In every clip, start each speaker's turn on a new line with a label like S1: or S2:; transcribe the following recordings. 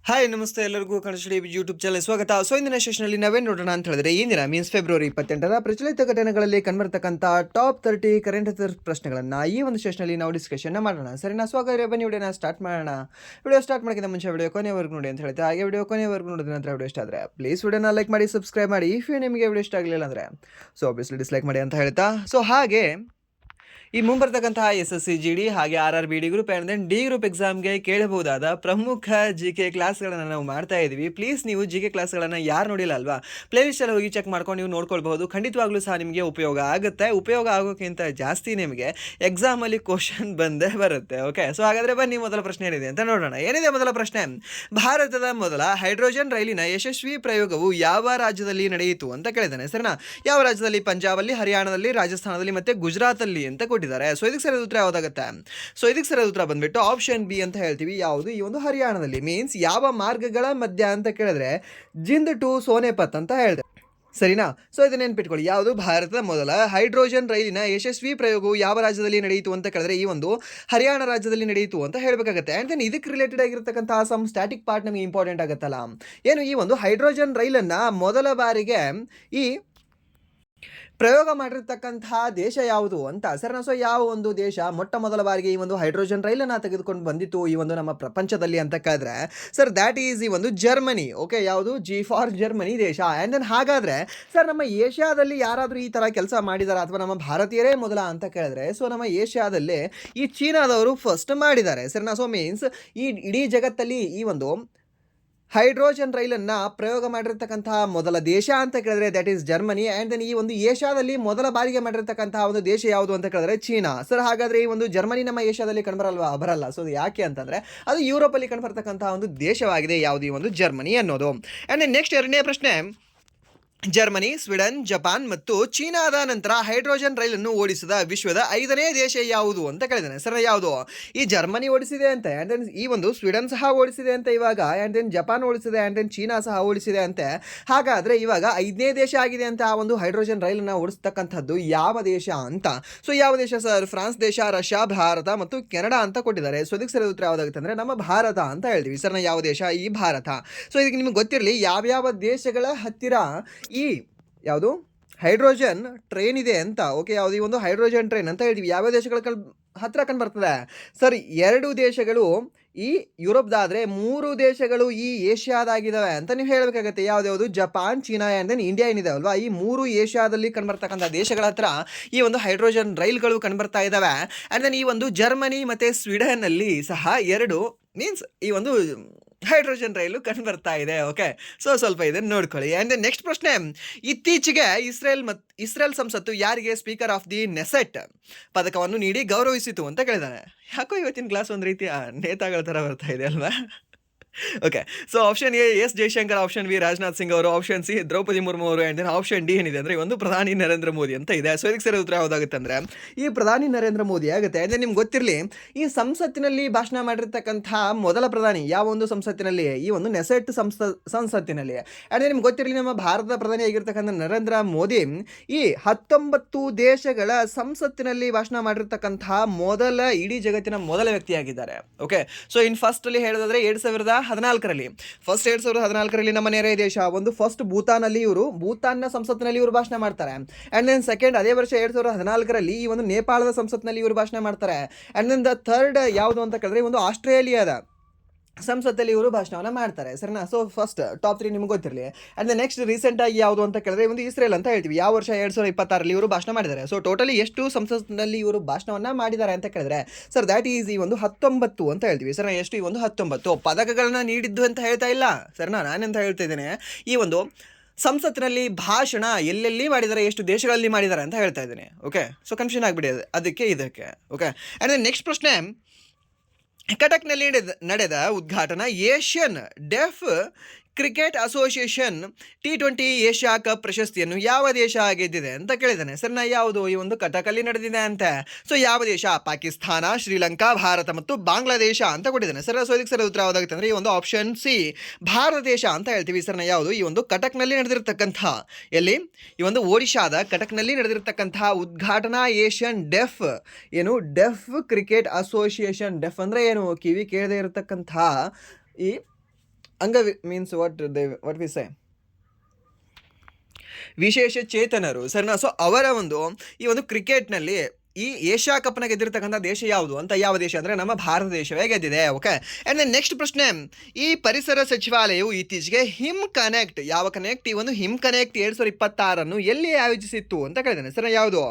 S1: Hi ನಮಸ್ತೆ ಎಲ್ಲರಿಗೂ Kannada YouTube channel ಸ್ವಾಗತ. ಇಂದಿನ ಸೆಷನಲ್ಲಿ ನಾವೇನು ನೋಡೋಣ ಅಂತ ಹೇಳಿದ್ರೆ ಇಂದಿನ ಮೀನ್ಸ್ ಫೆಬ್ರವರಿ 28ರ ಪ್ರಚಲಿತ ಘಟನೆಗಳಲ್ಲಿ ಕಂಡುಬರ್ತಕ್ಕಂಥ ಟಾಪ್ 30 ಕರೆಂಟ್ ಅಫೇರ್ಸ್ ಪ್ರಶ್ನೆಗಳನ್ನು ಈ ಒಂದು ಸೆಷನಲ್ಲಿ ನಾವು ಡಿಸ್ಕಷನ್ ಮಾಡೋಣ. ಸರಿನಾ? ಸ್ವಾಗತ. ಬನ್ನಿ ವಿಡಿಯೋನ ಸ್ಟಾರ್ಟ್ ಮಾಡೋಣ. ವಿಡಿಯೋ ಸ್ಟಾರ್ಟ್ ಮಾಡೋಕ್ಕಿಂತ ಮುಂಚೆ ವಿಡಿಯೋ ಕೊನೆವರೆಗೂ ನೋಡಿ ಅಂತ ಹೇಳ್ತಾ ಹಾಗೆ ವಿಡಿಯೋ ಕೊನೆವರೆಗೂ ನೋಡಿದ ನಂತರ ವಿಡಿಯೋ ಇಷ್ಟ ಆದರೆ ಪ್ಲೀಸ್ ವಿಡಿಯೋನ ಲೈಕ್ ಮಾಡಿ, ಸಬ್ಸ್ಕ್ರೈಬ್ ಮಾಡಿ. ಇಫ್ ನಿಮಗೆ ವಿಡಿಯೋ ಇಷ್ಟ ಆಗಲಿಲ್ಲ ಅಂದರೆ ಆಬ್ವಿಯಸ್ಲಿ ಡಿಸ್ಲೈಕ್ ಮಾಡಿ ಅಂತ ಹೇಳ್ತಾ ಹಾಗೆ ಈ ಮುಂಬರ್ತಕ್ಕಂತಹ SSC GD ಹಾಗೆ RRB group and then D group ಎಕ್ಸಾಮ್ಗೆ ಕೇಳಬಹುದಾದ ಪ್ರಮುಖ GK ಕ್ಲಾಸ್ಗಳನ್ನು ನಾವು ಮಾಡ್ತಾ ಇದ್ದೀವಿ. ಪ್ಲೀಸ್ ನೀವು GK ಕ್ಲಾಸ್ಗಳನ್ನು ಯಾರು ನೋಡಿಲ್ಲ ಅಲ್ವಾ, ಪ್ಲೇಲಿಸ್ಟಲ್ಲಿ ಹೋಗಿ ಚೆಕ್ ಮಾಡ್ಕೊಂಡು ನೀವು ನೋಡ್ಕೊಳ್ಬಹುದು. ಖಂಡಿತವಾಗ್ಲೂ ಸಹ ನಿಮಗೆ ಉಪಯೋಗ ಆಗುತ್ತೆ. ಉಪಯೋಗ ಆಗೋಕ್ಕಿಂತ ಜಾಸ್ತಿ ನಿಮಗೆ ಎಕ್ಸಾಮಲ್ಲಿ ಕ್ವಶನ್ ಬಂದೇ ಬರುತ್ತೆ. ಓಕೆ, ಹಾಗಾದರೆ ಬನ್ನಿ ಮೊದಲ ಪ್ರಶ್ನೆ ಏನಿದೆ ಅಂತ ನೋಡೋಣ. ಏನಿದೆ ಮೊದಲ ಪ್ರಶ್ನೆ? ಭಾರತದ ಮೊದಲ ಹೈಡ್ರೋಜನ್ ರೈಲಿನ ಯಶಸ್ವಿ ಪ್ರಯೋಗವು ಯಾವ ರಾಜ್ಯದಲ್ಲಿ ನಡೆಯಿತು ಅಂತ ಕೇಳಿದ್ದಾನೆ. ಸರಿನಾ? ಯಾವ ರಾಜ್ಯದಲ್ಲಿ? ಪಂಜಾಬಲ್ಲಿ, ಹರಿಯಾಣದಲ್ಲಿ, ರಾಜಸ್ಥಾನದಲ್ಲಿ ಮತ್ತು ಗುಜರಾತಲ್ಲಿ ಅಂತ ಕೊಟ್ಟಿದ್ದಾರೆ. ಇದಕ್ಕೆ ಸರಿಯಾದ ಉತ್ತರ ಯಾವುದಾಗುತ್ತೆ? ಇದಕ್ಕೆ ಸರಿಯಾದ ಉತ್ತರ ಬಂದ್ಬಿಟ್ಟು ಆಪ್ಷನ್ ಬಿ ಅಂತ ಹೇಳ್ತೀವಿ. ಯಾವುದು? ಈ ಒಂದು ಹರಿಯಾಣದಲ್ಲಿ. ಮೀನ್ಸ್ ಯಾವ ಮಾರ್ಗಗಳ ಮಧ್ಯ ಅಂತ ಕೇಳಿದ್ರೆ ಜಿಂದ್ ಟು ಸೋನೆಪತ್ ಅಂತ ಹೇಳಿದೆ. ಸರಿನಾ? ಇದನ್ನ ನೆನ್ಪಿಟ್ಕೊಳ್ಳಿ. ಯಾವುದು? ಭಾರತದ ಮೊದಲ ಹೈಡ್ರೋಜನ್ ರೈಲಿನ ಯಶಸ್ವಿ ಪ್ರಯೋಗವು ಯಾವ ರಾಜ್ಯದಲ್ಲಿ ನಡೆಯಿತು ಅಂತ ಕೇಳಿದ್ರೆ ಈ ಒಂದು ಹರಿಯಾಣ ರಾಜ್ಯದಲ್ಲಿ ನಡೆಯಿತು ಅಂತ ಹೇಳಬೇಕಾಗುತ್ತೆ. ಆ್ಯಂಡ್ ದೆನ್ ಇದಕ್ಕೆ ರಿಲೇಟೆಡ್ ಆಗಿರತಕ್ಕಂತಹ ಸಮ್ ಸ್ಟ್ಯಾಟಿಕ್ ಪಾರ್ಟ್ ನಮಗೆ ಇಂಪಾರ್ಟೆಂಟ್ ಆಗುತ್ತಲ್ಲ. ಏನು? ಈ ಒಂದು ಹೈಡ್ರೋಜನ್ ರೈಲನ್ನು ಮೊದಲ ಬಾರಿಗೆ ಈ ಪ್ರಯೋಗ ಮಾಡಿರ್ತಕ್ಕಂತಹ ದೇಶ ಯಾವುದು ಅಂತ. ಸರಿನಾ? ಯಾವ ಒಂದು ದೇಶ ಮೊಟ್ಟ ಮೊದಲ ಬಾರಿಗೆ ಈ ಒಂದು ಹೈಡ್ರೋಜನ್ ರೈಲನ್ನು ತೆಗೆದುಕೊಂಡು ಬಂದಿತ್ತು ಈ ಒಂದು ನಮ್ಮ ಪ್ರಪಂಚದಲ್ಲಿ ಅಂತ ಕೇಳಿದ್ರೆ ಸರ್ ದ್ಯಾಟ್ ಈಸ್ ಈ ಒಂದು ಜರ್ಮನಿ. ಓಕೆ, ಯಾವುದು? G ಫಾರ್ ಜರ್ಮನಿ ದೇಶ. ಆ್ಯಂಡ್ ದೆನ್ ಹಾಗಾದರೆ ಸರ್ ನಮ್ಮ ಏಷ್ಯಾದಲ್ಲಿ ಯಾರಾದರೂ ಈ ಥರ ಕೆಲಸ ಮಾಡಿದಾರಾ ಅಥವಾ ನಮ್ಮ ಭಾರತೀಯರೇ ಮೊದಲ ಅಂತ ಕೇಳಿದ್ರೆ ನಮ್ಮ ಏಷ್ಯಾದಲ್ಲೇ ಈ ಚೀನಾದವರು ಫಸ್ಟ್ ಮಾಡಿದ್ದಾರೆ. ಸರಿನಾ? ಮೀನ್ಸ್ ಈ ಇಡೀ ಜಗತ್ತಲ್ಲಿ ಈ ಒಂದು ಹೈಡ್ರೋಜನ್ ರೈಲನ್ನು ಪ್ರಯೋಗ ಮಾಡಿರ್ತಕ್ಕಂತಹ ಮೊದಲ ದೇಶ ಅಂತ ಕೇಳಿದ್ರೆ that is Germany. And then ಈ ಒಂದು ಏಷ್ಯಾದಲ್ಲಿ ಮೊದಲ ಬಾರಿಗೆ ಮಾಡಿರ್ತಕ್ಕಂತಹ ಒಂದು ದೇಶ ಯಾವುದು ಅಂತ ಕೇಳಿದ್ರೆ ಚೀನಾ. ಸರ್ ಹಾಗಾದರೆ ಈ ಒಂದು ಜರ್ಮನಿ ನಮ್ಮ ಏಷ್ಯಾದಲ್ಲಿ ಬರಲ್ಲ. ಯಾಕೆ ಅಂತಂದರೆ ಅದು ಯುರೋಪಲ್ಲಿ ಕಂಡುಬರ್ತಕ್ಕಂತಹ ಒಂದು ದೇಶವಾಗಿದೆ. ಯಾವುದು? ಈ ಒಂದು ಜರ್ಮನಿ ಅನ್ನೋದು. ಆ್ಯಂಡ್ ದೆನ್ ನೆಕ್ಸ್ಟ್ ಎರಡನೇ ಪ್ರಶ್ನೆ. ಜರ್ಮನಿ, ಸ್ವೀಡನ್, ಜಪಾನ್ ಮತ್ತು ಚೀನಾದ ನಂತರ ಹೈಡ್ರೋಜನ್ ರೈಲನ್ನು ಓಡಿಸಿದ ವಿಶ್ವದ 5ನೇ ದೇಶ ಯಾವುದು ಅಂತ ಕೇಳಿದ್ದಾನೆ. ಸರ್ ಯಾವುದು? ಈ ಜರ್ಮನಿ ಓಡಿಸಿದೆ ಅಂತೆ, ಆ್ಯಂಡ್ ದೆನ್ ಈ ಒಂದು ಸ್ವೀಡನ್ ಸಹ ಓಡಿಸಿದೆ ಅಂತ ಇವಾಗ, ಆ್ಯಂಡ್ ದೆನ್ ಜಪಾನ್ ಓಡಿಸಿದೆ, ಆ್ಯಂಡ್ ದೆನ್ ಚೀನಾ ಸಹ ಓಡಿಸಿದೆ ಅಂತೆ. ಹಾಗಾದರೆ ಇವಾಗ 5ನೇ ದೇಶ ಆಗಿದೆ ಅಂತ ಆ ಒಂದು ಹೈಡ್ರೋಜನ್ ರೈಲನ್ನು ಓಡಿಸ್ತಕ್ಕಂಥದ್ದು ಯಾವ ದೇಶ ಅಂತ. ಯಾವ ದೇಶ ಸರ್? ಫ್ರಾನ್ಸ್ ದೇಶ, ರಷ್ಯಾ, ಭಾರತ ಮತ್ತು ಕೆನಡಾ ಅಂತ ಕೊಟ್ಟಿದ್ದಾರೆ. ಇದಕ್ಕೆ ಸರಿಯಾದ ಉತ್ತರ ಯಾವುದಾಗುತ್ತೆ ಅಂದರೆ ನಮ್ಮ ಭಾರತ ಅಂತ ಹೇಳ್ತೀವಿ. ಸರ್ ಯಾವ ದೇಶ? ಈ ಭಾರತ. ಇದಕ್ಕೆ ನಿಮಗೆ ಗೊತ್ತಿರಲಿ ಯಾವ್ಯಾವ ದೇಶಗಳ ಹತ್ತಿರ ಈ ಯಾವುದು ಹೈಡ್ರೋಜನ್ ಟ್ರೈನ್ ಇದೆ ಅಂತ. ಓಕೆ, ಯಾವುದು? ಈ ಒಂದು ಹೈಡ್ರೋಜನ್ ಟ್ರೈನ್ ಅಂತ ಹೇಳ್ತೀವಿ. ಯಾವ ದೇಶಗಳ ಹತ್ರ ಕಂಡು ಬರ್ತದೆ ಸರ್? 2 ದೇಶಗಳು ಈ ಯುರೋಪ್ದಾದರೆ 3 ದೇಶಗಳು ಈ ಏಷ್ಯಾದಾಗಿದ್ದಾವೆ ಅಂತ ನೀವು ಹೇಳಬೇಕಾಗತ್ತೆ. ಯಾವ್ದು? Japan, China and then India ಏನಿದೆ ಅಲ್ವಾ, ಈ 3 ಏಷ್ಯಾದಲ್ಲಿ ಕಂಡುಬರ್ತಕ್ಕಂಥ ದೇಶಗಳ ಹತ್ರ ಈ ಒಂದು ಹೈಡ್ರೋಜನ್ ರೈಲ್ಗಳು ಕಂಡುಬರ್ತಾ ಇದ್ದಾವೆ. ಆ್ಯಂಡ್ ದೆನ್ ಈ ಒಂದು ಜರ್ಮನಿ ಮತ್ತು ಸ್ವೀಡನ್ನಲ್ಲಿ ಸಹ 2 ಮೀನ್ಸ್ ಈ ಒಂದು ಹೈಡ್ರೋಜನ್ ರೈಲು ಕಂಡು ಬರ್ತಾ ಇದೆ. ಓಕೆ, ಸ್ವಲ್ಪ ಇದನ್ನು ನೋಡ್ಕೊಳ್ಳಿ. ಆ್ಯಂಡ್ ನೆಕ್ಸ್ಟ್ ಪ್ರಶ್ನೆ. ಇತ್ತೀಚೆಗೆ ಇಸ್ರೇಲ್ ಸಂಸತ್ತು ಯಾರಿಗೆ ಸ್ಪೀಕರ್ ಆಫ್ ದಿ ನೆಸೆಟ್ ಪದಕವನ್ನು ನೀಡಿ ಗೌರವಿಸಿತು ಅಂತ ಕೇಳಿದಾನೆ. ಯಾಕೋ ಇವತ್ತಿನ ಕ್ಲಾಸ್ ಒಂದು ರೀತಿ ನೇತಾಗಳ ಥರ ಬರ್ತಾ ಇದೆ ಅಲ್ವಾ? Okay, option A S Jaishankar, option B Rajnath Singh ಅವರು, ಆಪ್ಷನ್ ಸಿ ದ್ರೌಪದಿ ಮುರ್ಮು ಅವರು, ಆ್ಯಂಡ್ ದೆನ್ ಆಪ್ಷನ್ ಡಿ ಏನಿದೆ ಅಂದರೆ ಒಂದು ಪ್ರಧಾನಿ ನರೇಂದ್ರ ಮೋದಿ ಅಂತ ಇದೆ. ಇದಕ್ಕೆ ಸರಿ ಉತ್ತರ ಯಾವುದಾಗುತ್ತೆ ಅಂದರೆ ಈ ಪ್ರಧಾನಿ ನರೇಂದ್ರ ಮೋದಿ ಆಗುತ್ತೆ. ಅಂದರೆ ನಿಮ್ಗೆ ಗೊತ್ತಿರಲಿ ಈ ಸಂಸತ್ತಿನಲ್ಲಿ ಭಾಷಣ ಮಾಡಿರ್ತಕ್ಕಂಥ ಮೊದಲ ಪ್ರಧಾನಿ ಯಾವ ಒಂದು ಸಂಸತ್ತಿನಲ್ಲಿ? ಈ ಒಂದು ನೆಸೆಟ್ ಸಂಸತ್ತಿನಲ್ಲಿ. ಅಂದರೆ ನಿಮ್ಗೆ ಗೊತ್ತಿರಲಿ ನಮ್ಮ ಭಾರತದ ಪ್ರಧಾನಿ ಆಗಿರ್ತಕ್ಕಂಥ ನರೇಂದ್ರ ಮೋದಿ ಈ 19 ದೇಶಗಳ ಸಂಸತ್ತಿನಲ್ಲಿ ಭಾಷಣ ಮಾಡಿರ್ತಕ್ಕಂಥ ಇಡೀ ಜಗತ್ತಿನ ಮೊದಲ ವ್ಯಕ್ತಿಯಾಗಿದ್ದಾರೆ. ಓಕೆ, ಇನ್ ಫಸ್ಟಲ್ಲಿ ಹೇಳೋದಾದ್ರೆ 2014ರಲ್ಲಿ ಫಸ್ಟ್ 2014ರಲ್ಲಿ ನಮ್ಮ ನೆರೆಯ ದೇಶ ಒಂದು ಫಸ್ಟ್ ಭೂತಾನ್ನ ಸಂಸತ್ನಲ್ಲಿ ಇವರು ಭಾಷಣ ಮಾಡ್ತಾರೆ. ಆ್ಯಂಡ್ ದೆನ್ ಸೆಕೆಂಡ್ ಅದೇ ವರ್ಷ 2014ರಲ್ಲಿ ಈ ಒಂದು ನೇಪಾಳದ ಸಂಸತ್ನಲ್ಲಿ ಇವರು ಭಾಷಣ ಮಾಡ್ತಾರೆ. ಆ್ಯಂಡ್ ದೆನ್ ದ ಥರ್ಡ್ ಯಾವುದು ಅಂತ ಕೇಳಿದ್ರೆ ಒಂದು ಆಸ್ಟ್ರೇಲಿಯಾದ ಸಂಸತ್ತಲ್ಲಿ ಇವರು ಭಾಷಣವನ್ನು ಮಾಡ್ತಾರೆ. ಸರಿನಾ? ಫಸ್ಟ್ ಟಾಪ್ 3 ನಿಮ್ಗೆ ಗೊತ್ತಿರಲಿ. ಆ್ಯಂಡ್ ನೆಕ್ಸ್ಟ್ ರೀಸೆಂಟಾಗಿ ಯಾವುದು ಅಂತ ಕೇಳಿದ್ರೆ ಒಂದು ಇಸ್ರೇಲ್ ಅಂತ ಹೇಳ್ತೀವಿ. ಯಾವ ವರ್ಷ 2026ರಲ್ಲಿ ಇವರು ಭಾಷಣ ಮಾಡಿದ್ದಾರೆ. ಟೋಟಲಿ ಎಷ್ಟು ಸಂಸತ್ನಲ್ಲಿ ಇವರು ಭಾಷಣವನ್ನು ಮಾಡಿದ್ದಾರೆ ಅಂತ ಕೇಳಿದ್ರೆ ಸರ್ ದ್ಯಾಟ್ ಈಸ್ ಈ ಒಂದು 19 ಅಂತ ಹೇಳ್ತೀವಿ. ಸರ್ ಎಷ್ಟು? ಈ ಒಂದು 19 ಪದಕಗಳನ್ನ ನೀಡಿದ್ದು ಅಂತ ಹೇಳ್ತಾ ಇಲ್ಲ. ಸರಿನಾ? ನಾನೆಂತ ಹೇಳ್ತಾ ಇದ್ದೇನೆ ಈ ಒಂದು ಸಂಸತ್ತಿನಲ್ಲಿ ಭಾಷಣ ಎಲ್ಲೆಲ್ಲಿ ಮಾಡಿದ್ದಾರೆ, ಎಷ್ಟು ದೇಶಗಳಲ್ಲಿ ಮಾಡಿದ್ದಾರೆ ಅಂತ ಹೇಳ್ತಾ ಇದ್ದೇನೆ. ಓಕೆ, ಕನ್ಫ್ಯೂಷನ್ ಆಗಿಬಿಡಿ ಅದಕ್ಕೆ ಇದಕ್ಕೆ. ಓಕೆ, ಆ್ಯಂಡ್ ನೆಕ್ಸ್ಟ್ ಪ್ರಶ್ನೆ. ಕಟಕ್ನಲ್ಲಿ ನಡೆದ ಉದ್ಘಾಟನಾ Asian deaf cricket association T20 Asia cup ಪ್ರಶಸ್ತಿಯನ್ನು ಯಾವ ದೇಶ ಗೆದ್ದಿದೆ ಅಂತ ಕೇಳಿದ್ದಾನೆ. ಸರಿನಾ? ಯಾವುದು? ಈ ಒಂದು ಕಟಕಲ್ಲಿ ನಡೆದಿದೆ ಅಂತೆ. ಯಾವ ದೇಶ? ಪಾಕಿಸ್ತಾನ, ಶ್ರೀಲಂಕಾ, ಭಾರತ ಮತ್ತು ಬಾಂಗ್ಲಾದೇಶ ಅಂತ ಕೊಟ್ಟಿದ್ದಾನೆ. ಇದಕ್ಕೆ ಸರಿ ಉತ್ತರ ಯಾವುದಾಗುತ್ತೆ ಅಂದರೆ ಈ ಒಂದು ಆಪ್ಷನ್ ಸಿ ಭಾರತ ದೇಶ ಅಂತ ಹೇಳ್ತೀವಿ. ಸರಿನಾ? ಯಾವುದು? ಈ ಒಂದು ಕಟಕ್ನಲ್ಲಿ ನಡೆದಿರ್ತಕ್ಕಂಥ ಎಲ್ಲಿ? ಈ ಒಂದು ಒಡಿಶಾದ ಕಟಕ್ನಲ್ಲಿ ನಡೆದಿರ್ತಕ್ಕಂಥ ಉದ್ಘಾಟನಾ Asian deaf cricket association. Deaf ಅಂದರೆ ಏನು? ಕಿವಿ ಕೇಳದೆ ಇರತಕ್ಕಂಥ ಈ ಮೀನ್ಸ್ ವಾಟ್ ವಿ ಸೇ ವಿಶೇಷ ಚೇತನರು ಸರಿನಾ. ಸೊ ಅವರ ಈ ಒಂದು ಕ್ರಿಕೆಟ್ನಲ್ಲಿ ಈ ಏಷ್ಯಾ ಕಪ್ನ ಗೆದ್ದಿರ್ತಕ್ಕಂಥ ದೇಶ ಯಾವುದು ಅಂತ, ಯಾವ ದೇಶ ಅಂದರೆ ನಮ್ಮ ಭಾರತ ದೇಶವೇ ಗೆದ್ದಿದೆ. ಓಕೆ, ಆ್ಯಂಡ್ ನೆಕ್ಸ್ಟ್ ಪ್ರಶ್ನೆ, ಈ ಪರಿಸರ ಸಚಿವಾಲಯವು ಇತ್ತೀಚೆಗೆ ಹಿಮ್ ಕನೆಕ್ಟ್, ಯಾವ ಕನೆಕ್ಟ್, ಈ ಒಂದು ಹಿಮ್ ಕನೆಕ್ಟ್ 2026 ಎಲ್ಲಿ ಆಯೋಜಿಸಿತ್ತು ಅಂತ ಕೇಳಿದ್ದಾನೆ. ಸರ್ ಯಾವುದು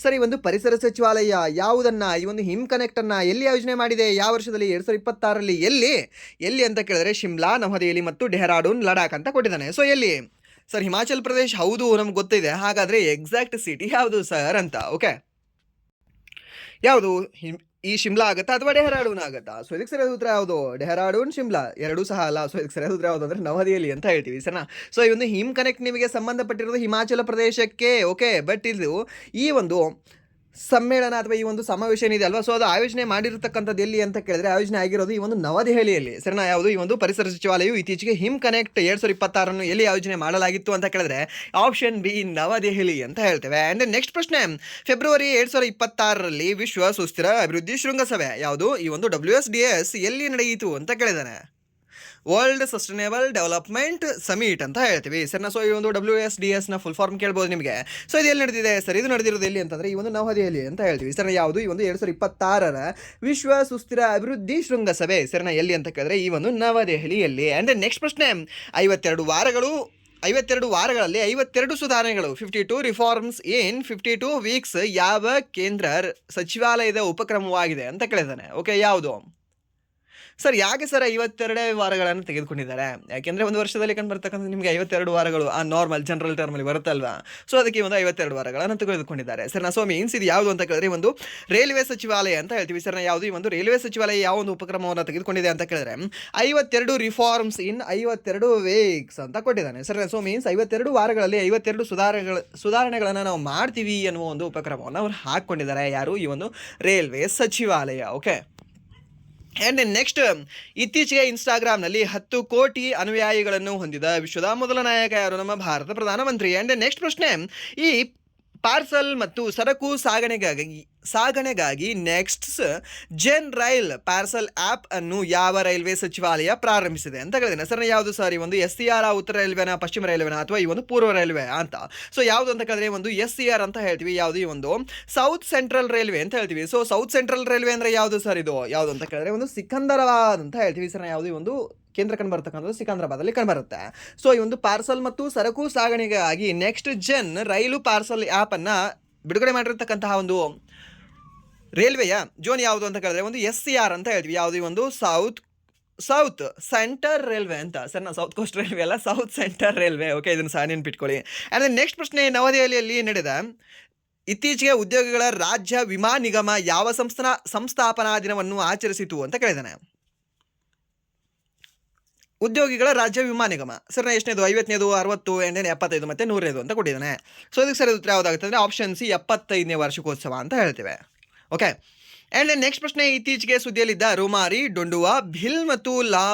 S1: ಸರ್, ಈ ಒಂದು ಪರಿಸರ ಸಚಿವಾಲಯ ಯಾವುದನ್ನು, ಈ ಒಂದು ಹಿಮ್ ಕನೆಕ್ಟನ್ನು ಎಲ್ಲಿ ಆಯೋಜನೆ ಮಾಡಿದೆ, ಯಾವ ವರ್ಷದಲ್ಲಿ 2026 ಎಲ್ಲಿ ಅಂತ ಕೇಳಿದ್ರೆ ಶಿಮ್ಲಾ, ನವದೆಹಲಿ ಮತ್ತು ಡೆಹ್ರಾಡೂನ್, ಲಡಾಖ್ ಅಂತ ಕೊಟ್ಟಿದ್ದಾನೆ. ಸೊ ಎಲ್ಲಿ ಸರ್, ಹಿಮಾಚಲ್ ಪ್ರದೇಶ್ ಹೌದು, ನಮ್ಗೆ ಗೊತ್ತಿದೆ. ಹಾಗಾದರೆ ಎಕ್ಸಾಕ್ಟ್ ಸಿಟಿ ಯಾವುದು ಸರ್ ಅಂತ. ಓಕೆ, ಯಾವುದು ಈ ಶಿಮ್ಲಾ ಆಗುತ್ತಾ ಅಥವಾ ಡೆಹ್ರಾಡೂನ್ ಆಗುತ್ತಾ? ಸೊ ಇದಕ್ಕೆ ಸರಿಯಾದ ಉತ್ತರ ಯಾವುದು? ಡೆಹ್ರಾಡೂನ್, ಶಿಮ್ಲಾ ಎರಡೂ ಸಹ ಅಲ್ಲ. ಸೊ ಇದಕ್ಕೆ ಸರಿಯಾದ ಉತ್ತರ ಯಾವುದು ಅಂದರೆ ನವದೆಹಲಿ ಅಂತ ಹೇಳ್ತೀವಿ ಸರಿನಾ. ಸೊ ಈ ಒಂದು ಹಿಮ್ ಕನೆಕ್ಟ್ ನಿಮಗೆ ಸಂಬಂಧಪಟ್ಟಿರೋದು ಹಿಮಾಚಲ ಪ್ರದೇಶಕ್ಕೆ. ಓಕೆ, ಬಟ್ ಇದು ಈ ಒಂದು ಸಮ್ಮೇಳನ ಅಥವಾ ಈ ಒಂದು ಸಮಾವೇಶ ಏನಿದೆ ಅಲ್ವಾ, ಸೊ ಅದು ಆಯೋಜನೆ ಮಾಡಿರ್ತಕ್ಕಂಥದ್ದು ಎಲ್ಲಿ ಅಂತ ಕೇಳಿದ್ರೆ ಆಯೋಜನೆ ಆಗಿರೋದು ಈ ಒಂದು ನವದೆಹಲಿಯಲ್ಲಿ ಸರಿನಾ. ಯಾವುದು ಈ ಒಂದು ಪರಿಸರ ಸಚಿವಾಲಯವು ಇತ್ತೀಚೆಗೆ ಹಿಮ್ ಕನೆಕ್ಟ್ 2026 ಎಲ್ಲಿ ಆಯೋಜನೆ ಮಾಡಲಾಗಿತ್ತು ಅಂತ ಕೇಳಿದ್ರೆ ಆಪ್ಷನ್ ಬಿ ನವದೆಹಲಿ ಅಂತ ಹೇಳ್ತೇವೆ. ಆ್ಯಂಡ್ ನೆಕ್ಸ್ಟ್ ಪ್ರಶ್ನೆ, ಫೆಬ್ರವರಿ 2026 ವಿಶ್ವ ಸುಸ್ಥಿರ ಅಭಿವೃದ್ಧಿ ಶೃಂಗಸಭೆ ಯಾವುದು, ಈ ಒಂದು WSDS ಎಲ್ಲಿ ನಡೆಯಿತು ಅಂತ ಕೇಳಿದಾನೆ. ವರ್ಲ್ಡ್ ಸಸ್ಟೈನೇಬಲ್ ಡೆವಲಪ್ಮೆಂಟ್ ಸಮಿಟ್ ಅಂತ ಹೇಳ್ತೀವಿ ಸರಿನಾ. ಸೊ ಈ ಒಂದು WSDSನ ಫುಲ್ ಫಾರ್ಮ್ ಕೇಳ್ಬೋದು ನಿಮಗೆ. ಸೊ ಇದು ಎಲ್ಲಿ ನಡೆದಿದೆ ಸರ್, ಇದು ನಡೆದಿರೋದು ಎಲ್ಲಿ ಅಂತಂದರೆ ಈ ಒಂದು ನವದೆಹಲಿ ಅಂತ ಹೇಳ್ತೀವಿ ಸರ್. ಯಾವುದು ಈ ಒಂದು 2026 ವಿಶ್ವ ಸುಸ್ಥಿರ ಅಭಿವೃದ್ಧಿ ಶೃಂಗಸಭೆ ಸರಿನಾ, ಎಲ್ಲಿ ಅಂತ ಕೇಳಿದ್ರೆ ಈ ಒಂದು ನವದೆಹಲಿಯಲ್ಲಿ. ಆ್ಯಂಡ್ ನೆಕ್ಸ್ಟ್ ಪ್ರಶ್ನೆ, 52 ವಾರಗಳಲ್ಲಿ 52 ಸುಧಾರಣೆಗಳು, 52 ರಿಫಾರ್ಮ್ಸ್ ಇನ್ 52 ವೀಕ್ಸ್ ಯಾವ ಕೇಂದ್ರ ಸಚಿವಾಲಯದ ಉಪಕ್ರಮವಾಗಿದೆ ಅಂತ ಕೇಳಿದ್ದಾನೆ. ಓಕೆ, ಯಾವುದು ಸರ್, ಯಾಕೆ ಸರ್ 52 ವಾರಗಳನ್ನು ತೆಗೆದುಕೊಂಡಿದ್ದಾರೆ? ಯಾಕೆಂದರೆ ಒಂದು ವರ್ಷದಲ್ಲಿ ಕಂಡುಬರ್ತಕ್ಕಂಥ ನಿಮಗೆ 52 ವಾರಗಳು ಆ ನಾರ್ಮಲ್ ಜನರಲ್ ಟರ್ಮಲ್ಲಿ ಬರುತ್ತಲ್ವಾ. ಸೊ ಅದಕ್ಕೆ ಒಂದು 52 ವಾರಗಳನ್ನು ತೆಗೆದುಕೊಂಡಿದ್ದಾರೆ ಸರ್. ಸೊ ಮೀನ್ಸ್ ಇದು ಯಾವುದು ಅಂತ ಕೇಳಿದ್ರೆ ಒಂದು ರೈಲ್ವೆ ಸಚಿವಾಲಯ ಅಂತ ಹೇಳ್ತೀವಿ ಸರ್. ಯಾವುದು ಈ ಒಂದು ರೈಲ್ವೆ ಸಚಿವಾಲಯ ಯಾವ ಒಂದು ಉಪಕ್ರಮವನ್ನು ತೆಗೆದುಕೊಂಡಿದೆ ಅಂತ ಕೇಳಿದ್ರೆ 52 ರಿಫಾರ್ಮ್ಸ್ ಇನ್ 52 ವೀಕ್ಸ್ ಅಂತ ಕೊಟ್ಟಿದ್ದಾನೆ ಸರ್. ಸೊ ಮೀನ್ಸ್ 52 ವಾರಗಳಲ್ಲಿ 52 ಸುಧಾರಣೆಗಳನ್ನು ನಾವು ಮಾಡ್ತೀವಿ ಅನ್ನುವ ಒಂದು ಉಪಕ್ರಮವನ್ನು ಅವರು ಹಾಕ್ಕೊಂಡಿದ್ದಾರೆ. ಯಾರು? ಈ ಒಂದು ರೈಲ್ವೆ ಸಚಿವಾಲಯ. ಓಕೆ, ಆ್ಯಂಡ್ ನೆಕ್ಸ್ಟ್, ಇತ್ತೀಚೆಗೆ ಇನ್ಸ್ಟಾಗ್ರಾಮ್ನಲ್ಲಿ 10 ಕೋಟಿ ಅನುಯಾಯಿಗಳನ್ನು ಹೊಂದಿದ ವಿಶ್ವದ ಮೊದಲ ನಾಯಕ ಯಾರು? ನಮ್ಮ ಭಾರತ ಪ್ರಧಾನಮಂತ್ರಿ. ಆ್ಯಂಡ್ ನೆಕ್ಸ್ಟ್ ಪ್ರಶ್ನೆ, ಈ ಪಾರ್ಸಲ್ ಮತ್ತು ಸರಕು ಸಾಗಣೆಗಾಗಿ next gen rail parcel app ಅನ್ನು ಯಾವ ರೈಲ್ವೆ ಸಚಿವಾಲಯ ಪ್ರಾರಂಭಿಸಿದೆ ಅಂತ ಹೇಳಿದ್ದೇನೆ ಸರ್. ಯಾವುದು ಸರ್, ಈ ಒಂದು SCR ಉತ್ತರ ರೈಲ್ವೆನ, ಪಶ್ಚಿಮ ರೈಲ್ವೆನ ಅಥವಾ ಈ ಒಂದು ಪೂರ್ವ ರೈಲ್ವೆ ಅಂತ? ಸೊ ಯಾವುದು ಅಂತ ಕೇಳಿದ್ರೆ ಒಂದು SCR ಅಂತ ಹೇಳ್ತೀವಿ. ಯಾವುದು? ಈ ಒಂದು ಸೌತ್ ಸೆಂಟ್ರಲ್ ರೈಲ್ವೆ ಅಂತ ಹೇಳ್ತೀವಿ. ಸೊ ಸೌತ್ ಸೆಂಟ್ರಲ್ ರೈಲ್ವೆ ಅಂದರೆ ಯಾವುದು ಸರ್? ಇದು ಯಾವುದು ಅಂತ ಕೇಳಿದ್ರೆ ಒಂದು ಸಿಕಂದರಾಬಾದ್ ಅಂತ ಹೇಳ್ತೀವಿ ಸರ್. ಯಾವುದು? ಈ ಒಂದು ಕೇಂದ್ರ ಕಂಡುಬರ್ತಕ್ಕಂಥದ್ದು ಸಿಕಂದ್ರಾಬಾದಲ್ಲಿ ಕಂಡುಬರುತ್ತೆ. ಸೊ ಈ ಒಂದು ಪಾರ್ಸಲ್ ಮತ್ತು ಸರಕು ಸಾಗಣೆಗಾಗಿ ನೆಕ್ಸ್ಟ್ ಜೆನ್ ರೈಲು ಪಾರ್ಸಲ್ ಆ್ಯಪನ್ನು ಬಿಡುಗಡೆ ಮಾಡಿರ್ತಕ್ಕಂತಹ ಒಂದು ರೈಲ್ವೆಯ ಜೋನ್ ಯಾವುದು ಅಂತ ಕೇಳಿದ್ರೆ ಒಂದು SCR ಅಂತ ಹೇಳ್ತೀವಿ. ಯಾವುದು? ಒಂದು ಸೌತ್ ಸೆಂಟರ್ ರೈಲ್ವೆ ಅಂತ ಸರ್. ನಾವು ಸೌತ್ ಕೋಸ್ಟ್ ರೈಲ್ವೆ ಅಲ್ಲ, ಸೌತ್ ಸೆಂಟರ್ ರೈಲ್ವೆ. ಓಕೆ, ಇದನ್ನು ಸಹ ನೆನ್ಪಿಟ್ಕೊಳ್ಳಿ. ಆ್ಯಂಡ್ ನೆಕ್ಸ್ಟ್ ಪ್ರಶ್ನೆ, ನವದೆಹಲಿಯಲ್ಲಿ ನಡೆದ ಇತ್ತೀಚೆಗೆ ಉದ್ಯೋಗಿಗಳ ರಾಜ್ಯ ವಿಮಾ ನಿಗಮ ಯಾವ ಸಂಸ್ಥಾಪನಾ ದಿನವನ್ನು ಆಚರಿಸಿತು ಅಂತ ಕೇಳಿದಾನೆ. ಉದ್ಯೋಗಿಗಳ ರಾಜ್ಯ ವಿಮಾ ನಿಗಮ ಸರ್ ಎಷ್ಟನೇದು? 50ನೇದು, 60, 75 ಮತ್ತು 100 ಅಂತ ಕೊಟ್ಟಿದ್ದಾನೆ. ಸೊ ಇದಕ್ಕೆ ಸರಿ ಉತ್ತರ ಯಾವುದಾಗುತ್ತೆ ಅಂದರೆ ಆಪ್ಷನ್ ಸಿ 75ನೇ ವಾರ್ಷಿಕೋತ್ಸವ ಅಂತ ಹೇಳ್ತೇವೆ. ಓಕೆ, ಆ್ಯಂಡ್ ನೆಕ್ಸ್ಟ್ ಪ್ರಶ್ನೆ, ಇತ್ತೀಚೆಗೆ ಸುದ್ದಿಯಲ್ಲಿದ್ದ ರೋಮಾರಿ, ಡೊಂಡುವಾ, ಭಿಲ್ ಮತ್ತು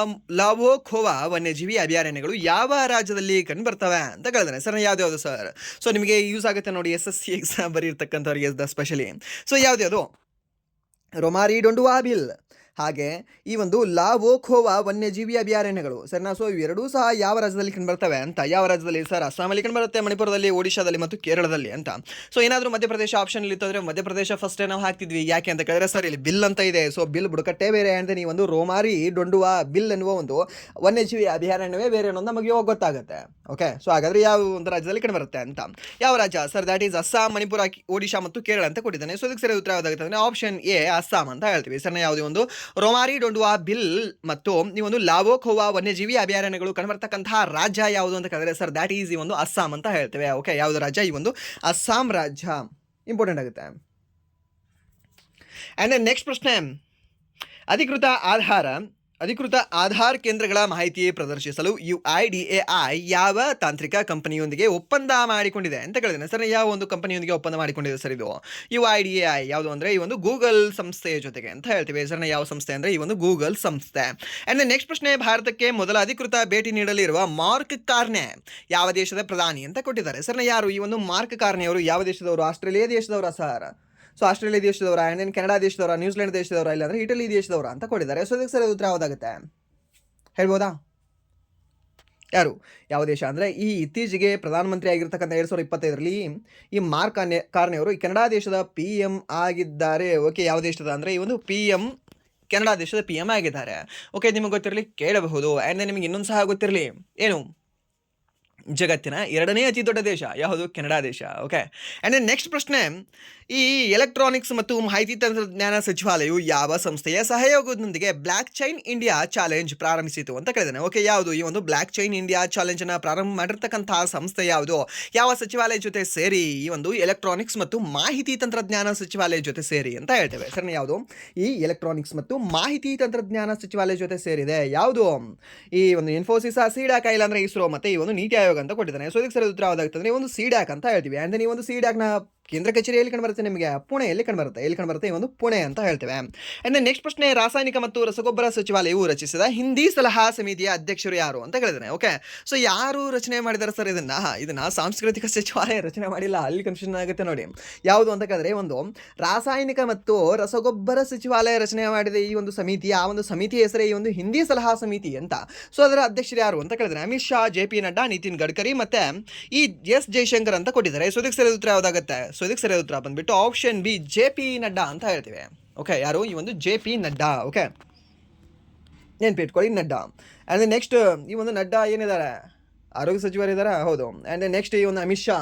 S1: ಲಾವೋಖೋವಾ ವನ್ಯಜೀವಿ ಅಭಯಾರಣ್ಯಗಳು ಯಾವ ರಾಜ್ಯದಲ್ಲಿ ಕಂಡುಬರ್ತವೆ ಅಂತ ಕೇಳಿದಾನೆ ಸರ್. ಯಾವ್ದು ಸರ್? ಸೊ ನಿಮಗೆ ಯೂಸ್ ಆಗುತ್ತೆ ನೋಡಿ, SSC ಎಕ್ಸಾಮ್ ಬರೀರ್ತಕ್ಕಂಥವ್ರಿಗೆ ಸ್ಪೆಷಲಿ. ಸೊ ಯಾವ್ದು? ರೋಮಾರಿ, ಡೊಂಡುವಾ, ಭಿಲ್, ಹಾಗೆ ಈ ಒಂದು ಲಾವೋಖೋವಾ ವನ್ಯಜೀವಿ ಅಭಯಾರಣ್ಯಗಳು ಸರಿನಾ. ಸೊ ಇವೆರಡೂ ಸಹ ಯಾವ ರಾಜ್ಯದಲ್ಲಿ ಕಂಡುಬರ್ತವೆ ಅಂತ? ಯಾವ ರಾಜ್ಯದಲ್ಲಿ ಸರ್? ಅಸ್ಸಾಮಲ್ಲಿ ಕಂಡುಬರುತ್ತೆ, ಮಣಿಪುರದಲ್ಲಿ, ಒಡಿಶಾದಲ್ಲಿ ಮತ್ತು ಕೇರಳದಲ್ಲಿ ಅಂತ. ಸೊ ಏನಾದರೂ ಮಧ್ಯಪ್ರದೇಶ ಆಪ್ಷನ್ ಇತ್ತಂದರೆ ಮಧ್ಯಪ್ರದೇಶ ಫಸ್ಟೇ ನಾವು ಹಾಕ್ತಿದ್ವಿ. ಯಾಕೆ ಅಂತ ಕೇಳಿದ್ರೆ ಸರ್ ಇಲ್ಲಿ ಬಿಲ್ ಅಂತ ಇದೆ. ಸೊ ಬಿಲ್ ಬುಡಕಟ್ಟೆ ಬೇರೆ ಅಂದರೆ ನೀವು ಒಂದು ರೋಮಾರಿ, ಡೊಂಡುವಾ, ಬಿಲ್ ಎನ್ನುವ ಒಂದು ವನ್ಯಜೀವಿ ಅಭಯಾರಣ್ಯವೇ ಬೇರೆ ಅನ್ನೋದು ನಮಗೆ ಇವಾಗ ಗೊತ್ತಾಗುತ್ತೆ. ಓಕೆ, ಸೊ ಹಾಗಾದರೆ ಯಾವ ಒಂದು ರಾಜ್ಯದಲ್ಲಿ ಕಂಡುಬರುತ್ತೆ ಅಂತ? ಯಾವ ರಾಜ್ಯ sir? That is Assam, Manipur, Odisha ಮತ್ತು ಕೇರಳ ಅಂತ ಕೊಟ್ಟಿದ್ದಾನೆ. ಸೊ ಇದಕ್ಕೆ ಸರಿ ಉತ್ತರ ಯಾವುದಾಗುತ್ತೆ ಅಂದರೆ ಆಪ್ಷನ್ ಎ ಅಸ್ಸಾಂ ಅಂತ ಹೇಳ್ತೀವಿ ಸರ್. ಯಾವುದೇ ಒಂದು ರೋಮಾರಿ, ಡೊಂಡುವಾ, ಬಿಲ್ ಮತ್ತು ಈ ಒಂದು ಲಾವೋಖೋವಾ ವನ್ಯಜೀವಿ ಅಭಯಾರಣ್ಯಗಳು ಕಂಡುಬರ್ತಕ್ಕಂತಹ ರಾಜ್ಯ ಯಾವುದು ಅಂತ ಕೇಳಿದ್ರೆ ಸರ್ ದ್ಯಾಟ್ ಈಸ್ ಈ ಒಂದು ಅಸ್ಸಾಂ ಅಂತ ಹೇಳ್ತೇವೆ. ಓಕೆ, ಯಾವುದು ರಾಜ್ಯ? ಈ ಒಂದು ಅಸ್ಸಾಂ ರಾಜ್ಯ ಇಂಪಾರ್ಟೆಂಟ್ ಆಗುತ್ತೆ. ಆ್ಯಂಡ್ ನೆಕ್ಸ್ಟ್ ಪ್ರಶ್ನೆ, ಅಧಿಕೃತ ಆಧಾರ್ ಕೇಂದ್ರಗಳ ಮಾಹಿತಿ ಪ್ರದರ್ಶಿಸಲು UIDAI ಯಾವ ತಾಂತ್ರಿಕ ಕಂಪನಿಯೊಂದಿಗೆ ಒಪ್ಪಂದ ಮಾಡಿಕೊಂಡಿದೆ ಅಂತ ಕೇಳಿದ್ದೇನೆ ಸರ್. ಯಾವ ಒಂದು ಕಂಪನಿಯೊಂದಿಗೆ ಒಪ್ಪಂದ ಮಾಡಿಕೊಂಡಿದೆ ಸರ್ ಇದು? UIDAI ಯಾವುದು ಅಂದರೆ ಈ ಒಂದು ಗೂಗಲ್ ಸಂಸ್ಥೆಯ ಜೊತೆಗೆ ಅಂತ ಹೇಳ್ತೀವಿ ಸರ್. ಯಾವ ಸಂಸ್ಥೆ ಅಂದರೆ ಈ ಒಂದು ಗೂಗಲ್ ಸಂಸ್ಥೆ. ಆ್ಯಂಡ್ ನೆಕ್ಸ್ಟ್ ಪ್ರಶ್ನೆ, ಭಾರತಕ್ಕೆ ಮೊದಲ ಅಧಿಕೃತ ಭೇಟಿ ನೀಡಲಿರುವ ಮಾರ್ಕ್ ಕಾರ್ನೆ ಯಾವ ದೇಶದ ಪ್ರಧಾನಿ ಅಂತ ಕೊಟ್ಟಿದ್ದಾರೆ ಸರ್. ಯಾರು ಈ ಒಂದು ಮಾರ್ಕ್ ಕಾರ್ನೆ ಅವರು? ಯಾವ ದೇಶದವರು? ಆಸ್ಟ್ರೇಲಿಯಾ ದೇಶದವರ ಸರ್. ಸೊ ಆಸ್ಟ್ರೇಲಿಯಾ ದೇಶದವರ, ಆ್ಯಂಡ್ ಕೆನಡಾ ದೇಶದವರ, ನ್ಯೂಜಿಲೆಂಡ್ ದೇಶದವರ, ಇಲ್ಲಾಂದರೆ ಇಟಲಿ ದೇಶದವರ ಅಂತ ಕೊಟ್ಟಿದ್ದಾರೆ. ಸೊ ಇದಕ್ಕೆ ಸರಿ ಉತ್ತರ ಯಾವುದಾಗುತ್ತೆ ಹೇಳ್ಬೋದಾ? ಯಾರು ಯಾವ ದೇಶ ಅಂದರೆ ಈ ಇತ್ತೀಚೆಗೆ ಪ್ರಧಾನಮಂತ್ರಿ ಆಗಿರ್ತಕ್ಕಂಥ 2025ರಲ್ಲಿ ಈ ಮಾರ್ಕ್ ಕಾರ್ನೆ ಅವರು ಕೆನಡಾ ದೇಶದ PM ಆಗಿದ್ದಾರೆ. ಓಕೆ, ಯಾವ ದೇಶದ ಅಂದರೆ ಈ ಒಂದು PM ಕೆನಡಾ ದೇಶದ PM ಆಗಿದ್ದಾರೆ. ಓಕೆ, ನಿಮಗೆ ಗೊತ್ತಿರಲಿ ಕೇಳಬಹುದು. ಆ್ಯಂಡ್ ನಿಮಗೆ ಇನ್ನೊಂದು ಸಹ ಗೊತ್ತಿರಲಿ, ಏನು ಜಗತ್ತಿನ 2ನೇ ಅತಿ ದೊಡ್ಡ ದೇಶ ಯಾವುದು? ಕೆನಡಾ ದೇಶ. ಓಕೆ, ಆ್ಯಂಡ್ ನೆಕ್ಸ್ಟ್ ಪ್ರಶ್ನೆ, ಈ ಎಲೆಕ್ಟ್ರಾನಿಕ್ಸ್ ಮತ್ತು ಮಾಹಿತಿ ತಂತ್ರಜ್ಞಾನ ಸಚಿವಾಲಯವು ಯಾವ ಸಂಸ್ಥೆಯ ಸಹಯೋಗದೊಂದಿಗೆ ಬ್ಲಾಕ್ ಚೈನ್ ಇಂಡಿಯಾ ಚಾಲೆಂಜ್ ಪ್ರಾರಂಭಿಸಿತು ಅಂತ ಕೇಳಿದಾನೆ. ಓಕೆ, ಯಾವುದು ಈ ಒಂದು ಬ್ಲಾಕ್ ಚೈನ್ ಇಂಡಿಯಾ ಚಾಲೆಂಜನ್ನು ಪ್ರಾರಂಭ ಮಾಡಿರ್ತಕ್ಕಂತಹ ಸಂಸ್ಥೆ ಯಾವುದು? ಯಾವ ಸಚಿವಾಲಯ ಜೊತೆ ಸೇರಿ? ಈ ಒಂದು ಎಲೆಕ್ಟ್ರಾನಿಕ್ಸ್ ಮತ್ತು ಮಾಹಿತಿ ತಂತ್ರಜ್ಞಾನ ಸಚಿವಾಲಯ ಜೊತೆ ಸೇರಿ ಅಂತ ಹೇಳ್ತೇವೆ. ಸರಿ, ಯಾವುದು? ಈ ಎಲೆಕ್ಟ್ರಾನಿಕ್ಸ್ ಮತ್ತು ಮಾಹಿತಿ ತಂತ್ರಜ್ಞಾನ ಸಚಿವಾಲಯ ಜೊತೆ ಸೇರಿದೆ. ಯಾವುದು? ಈ ಒಂದು ಇನ್ಫೋಸಿಸ್, ಸಿಡಾಕ್, ಇಲ್ಲ ಅಂದರೆ ಇಸ್ರೋ ಮತ್ತು ಈ ಒಂದು ನೀತಿ ಆಯೋಗ ಅಂತ ಕೊಟ್ಟಿದ್ದಾನೆ. ಸೊ ಇದಕ್ಕೆ ಸರಿ ಉತ್ತರ ಯಾವುದಾಗ್ತದೆ? ಒಂದು ಸಿಡಾಕ್ ಅಂತ ಹೇಳ್ತೀವಿ. ಅಂದರೆ ನೀವು ಒಂದು ಸಿಡಾಕ್ನ ಕೇಂದ್ರ ಕಚೇರಿ ಎಲ್ಲಿ ಕಂಡುಬರುತ್ತೆ? ನಿಮಗೆ ಪುಣೆಯಲ್ಲಿ ಕಂಡುಬರುತ್ತೆ. ಎಲ್ಲಿ ಕಂಡುಬರುತ್ತೆ? ಈ ಒಂದು ಪುಣೆ ಅಂತ ಹೇಳ್ತೇವೆ. ಆ್ಯಂಡ್ ನೆಕ್ಸ್ಟ್ ಪ್ರಶ್ನೆ, ರಾಸಾಯನಿಕ ಮತ್ತು ರಸಗೊಬ್ಬರ ಸಚಿವಾಲಯವು ರಚಿಸಿದ ಹಿಂದಿ ಸಲಹಾ ಸಮಿತಿಯ ಅಧ್ಯಕ್ಷರು ಯಾರು ಅಂತ ಕೇಳಿದಾನೆ. ಓಕೆ, ಸೊ ಯಾರು ರಚನೆ ಮಾಡಿದ್ದಾರೆ ಸರ್ ಇದನ್ನ ಸಾಂಸ್ಕೃತಿಕ ಸಚಿವಾಲಯ ರಚನೆ ಮಾಡಿಲ್ಲ. ಅಲ್ಲಿ ಕನ್ಫ್ಯೂಷನ್ ಆಗುತ್ತೆ ನೋಡಿ. ಯಾವುದು ಅಂತ ಕೇಳಿದ್ರೆ ಒಂದು ರಾಸಾಯನಿಕ ಮತ್ತು ರಸಗೊಬ್ಬರ ಸಚಿವಾಲಯ ರಚನೆ ಮಾಡಿದ ಈ ಒಂದು ಸಮಿತಿ, ಆ ಒಂದು ಸಮಿತಿ ಹೆಸರೇ ಈ ಒಂದು ಹಿಂದಿ ಸಲಹಾ ಸಮಿತಿ ಅಂತ. ಸೊ ಅದರ ಅಧ್ಯಕ್ಷರು ಯಾರು ಅಂತ ಕೇಳಿದ್ರೆ ಅಮಿತ್ ಶಾ, JP ನಡ್ಡಾ, ನಿತಿನ್ ಗಡ್ಕರಿ ಮತ್ತೆ ಈ S ಜೈಶಂಕರ್ ಅಂತ ಕೊಟ್ಟಿದ್ದಾರೆ. ಸೊ ಇದಕ್ಕೆ ಸರಿಯಾದ ಉತ್ತರ ಯಾವುದಾಗುತ್ತೆ? ಸೊ ಇದಕ್ಕೆ ಸರಿಯಾದ ಉತ್ತರ ಬಂದ್ಬಿಟ್ಟು ಆಪ್ಷನ್ ಬಿ, JP ನಡ್ಡಾ ಅಂತ ಹೇಳ್ತೀವಿ. ಓಕೆ, ಯಾರು? ಈ ಒಂದು JP ನಡ್ಡಾ. ಓಕೆ, ನೆನ್ಪಿಟ್ಕೊಳ್ಳಿ, ನಡ್ಡಾ. ಆ್ಯಂಡ್ ನೆಕ್ಸ್ಟ್ ಈ ಒಂದು ನಡ್ಡಾ ಏನಿದ್ದಾರೆ? ಆರೋಗ್ಯ ಸಚಿವರಿದ್ದಾರೆ. ಹೌದು. ಆ್ಯಂಡ್ ನೆಕ್ಸ್ಟ್ ಈ ಒಂದು ಅಮಿತ್ ಶಾ.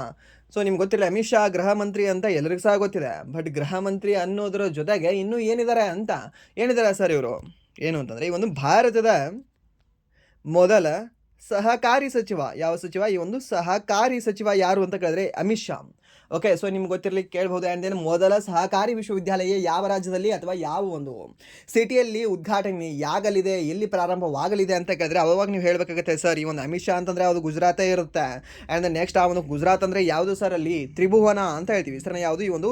S1: ಸೊ ನಿಮ್ಗೆ ಗೊತ್ತಿಲ್ಲ, ಅಮಿತ್ ಶಾ ಗೃಹ ಮಂತ್ರಿ ಅಂತ ಎಲ್ಲರಿಗೂ ಸಹ ಗೊತ್ತಿದೆ. ಬಟ್ ಗೃಹ ಮಂತ್ರಿ ಅನ್ನೋದ್ರ ಜೊತೆಗೆ ಇನ್ನೂ ಏನಿದ್ದಾರೆ ಸರ್ ಇವರು? ಏನು ಅಂತಂದರೆ ಈ ಒಂದು ಭಾರತದ ಮೊದಲ ಸಹಕಾರಿ ಸಚಿವ. ಯಾವ ಸಚಿವ? ಈ ಒಂದು ಸಹಕಾರಿ ಸಚಿವ ಯಾರು ಅಂತ ಕೇಳಿದ್ರೆ ಅಮಿತ್ ಶಾ. ಓಕೆ, ಸೊ ನಿಮ್ಗೆ ಗೊತ್ತಿರಲಿಕ್ಕೆ ಕೇಳ್ಬೋದು. ಆ್ಯಂಡ್ ದೆನ್ ಮೊದಲ ಸಹಕಾರಿ ವಿಶ್ವವಿದ್ಯಾಲಯ ಯಾವ ರಾಜ್ಯದಲ್ಲಿ ಅಥವಾ ಯಾವ ಒಂದು ಸಿಟಿಯಲ್ಲಿ ಉದ್ಘಾಟನೆ ಆಗಲಿದೆ, ಎಲ್ಲಿ ಪ್ರಾರಂಭವಾಗಲಿದೆ ಅಂತ ಕೇಳಿದ್ರೆ ಅವಾಗ ನೀವು ಹೇಳಬೇಕಾಗುತ್ತೆ ಸರ್ ಈ ಒಂದು ಅಮಿತ್ ಶಾ ಅಂತಂದರೆ ಅದು ಗುಜರಾತೇ ಇರುತ್ತೆ. ಆ್ಯಂಡ್ ದೆನ್ ನೆಕ್ಸ್ಟ್ ಆ ಒಂದು ಗುಜರಾತ್ ಅಂದರೆ ಯಾವುದು ಸರ್? ಅಲ್ಲಿ ತ್ರಿಭುವನ ಅಂತ ಹೇಳ್ತೀವಿ ಸರ್. ಯಾವುದು? ಈ ಒಂದು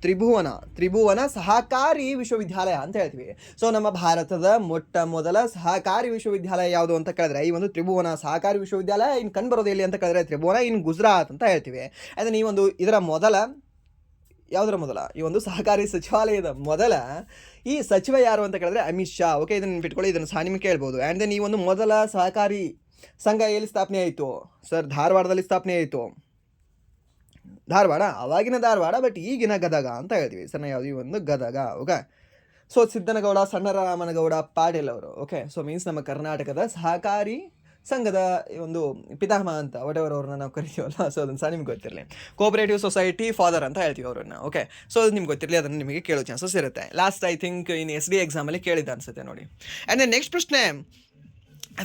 S1: ತ್ರಿಭುವನ ಸಹಕಾರಿ ವಿಶ್ವವಿದ್ಯಾಲಯ ಅಂತ ಹೇಳ್ತೀವಿ. ಸೊ ನಮ್ಮ ಭಾರತದ ಮೊಟ್ಟ ಮೊದಲ ಸಹಕಾರಿ ವಿಶ್ವವಿದ್ಯಾಲಯ ಯಾವುದು ಅಂತ ಕೇಳಿದ್ರೆ ಈ ಒಂದು ತ್ರಿಭುವನ ಸಹಕಾರಿ ವಿಶ್ವವಿದ್ಯಾಲಯ. ಇನ್ನು ಕಂಡುಬರೋದು ಎಲ್ಲಿ ಅಂತ ಕೇಳಿದ್ರೆ ತ್ರಿಭುವನ ಇನ್ ಗುಜರಾತ್ ಅಂತ ಹೇಳ್ತೀವಿ. ಅದನ್ನ ಈ ಒಂದು ಯಾವುದರ ಮೊದಲ ಈ ಒಂದು ಸಹಕಾರಿ ಸಚಿವಾಲಯದ ಮೊದಲ ಈ ಸಚಿವ ಯಾರು ಅಂತ ಕೇಳಿದ್ರೆ ಅಮಿತ್ ಶಾ. ಓಕೆ, ಇದನ್ನು ನೆನ್ಪಿಟ್ಕೊಳ್ಳಿ, ಇದನ್ನು ಸಹ ನಿಮಗೆ ಕೇಳ್ಬೋದು. ಆ್ಯಂಡ್ ದೆನ್ ಈ ಒಂದು ಮೊದಲ ಸಹಕಾರಿ ಸಂಘ ಎಲ್ಲಿ ಸ್ಥಾಪನೆ ಆಯಿತು ಸರ್? ಧಾರವಾಡದಲ್ಲಿ ಸ್ಥಾಪನೆ ಆಯಿತು. ಅವಾಗಿನ ಧಾರವಾಡ, ಬಟ್ ಈಗಿನ ಗದಗ ಅಂತ ಹೇಳ್ತೀವಿ ಸರ್. ಯಾವುದು? ಈ ಒಂದು ಗದಗ. ಓಕೆ, ಸೊ ಸಿದ್ದನಗೌಡ, ಸಣ್ಣರಾಮನಗೌಡ ಪಾಟೀಲ್ ಅವರು. ಓಕೆ, ಸೊ ಮೀನ್ಸ್ ನಮ್ಮ ಕರ್ನಾಟಕದ ಸಹಕಾರಿ ಸಂಘದ ಒಂದು ಪಿತಾಮಹ ಅಂತ ವಾಟೆವರ್ ಅವ್ರನ್ನ ನಾವು ಕರಿತೀವಲ್ಲ. ಸೊ ಅದನ್ನು ಸಹ ನಿಮ್ಗೆ ಗೊತ್ತಿರಲಿ. ಕೋಆಪರೇಟಿವ್ ಸೊಸೈಟಿ ಫಾದರ್ ಅಂತ ಹೇಳ್ತೀವಿ ಅವರನ್ನು. ಓಕೆ, ಸೊ ಅದು ನಿಮ್ಗೆ ಗೊತ್ತಿರಲಿ, ಅದನ್ನು ನಿಮಗೆ ಕೇಳೋ ಚಾನ್ಸಸ್ ಇರುತ್ತೆ. Last I think in SD ಎಕ್ಸಾಮಲ್ಲಿ ಕೇಳಿದ್ದ ಅನಿಸುತ್ತೆ ನೋಡಿ. ಆ್ಯಂಡ್ ದೆನ್ ನೆಕ್ಸ್ಟ್ ಪ್ರಶ್ನೆ,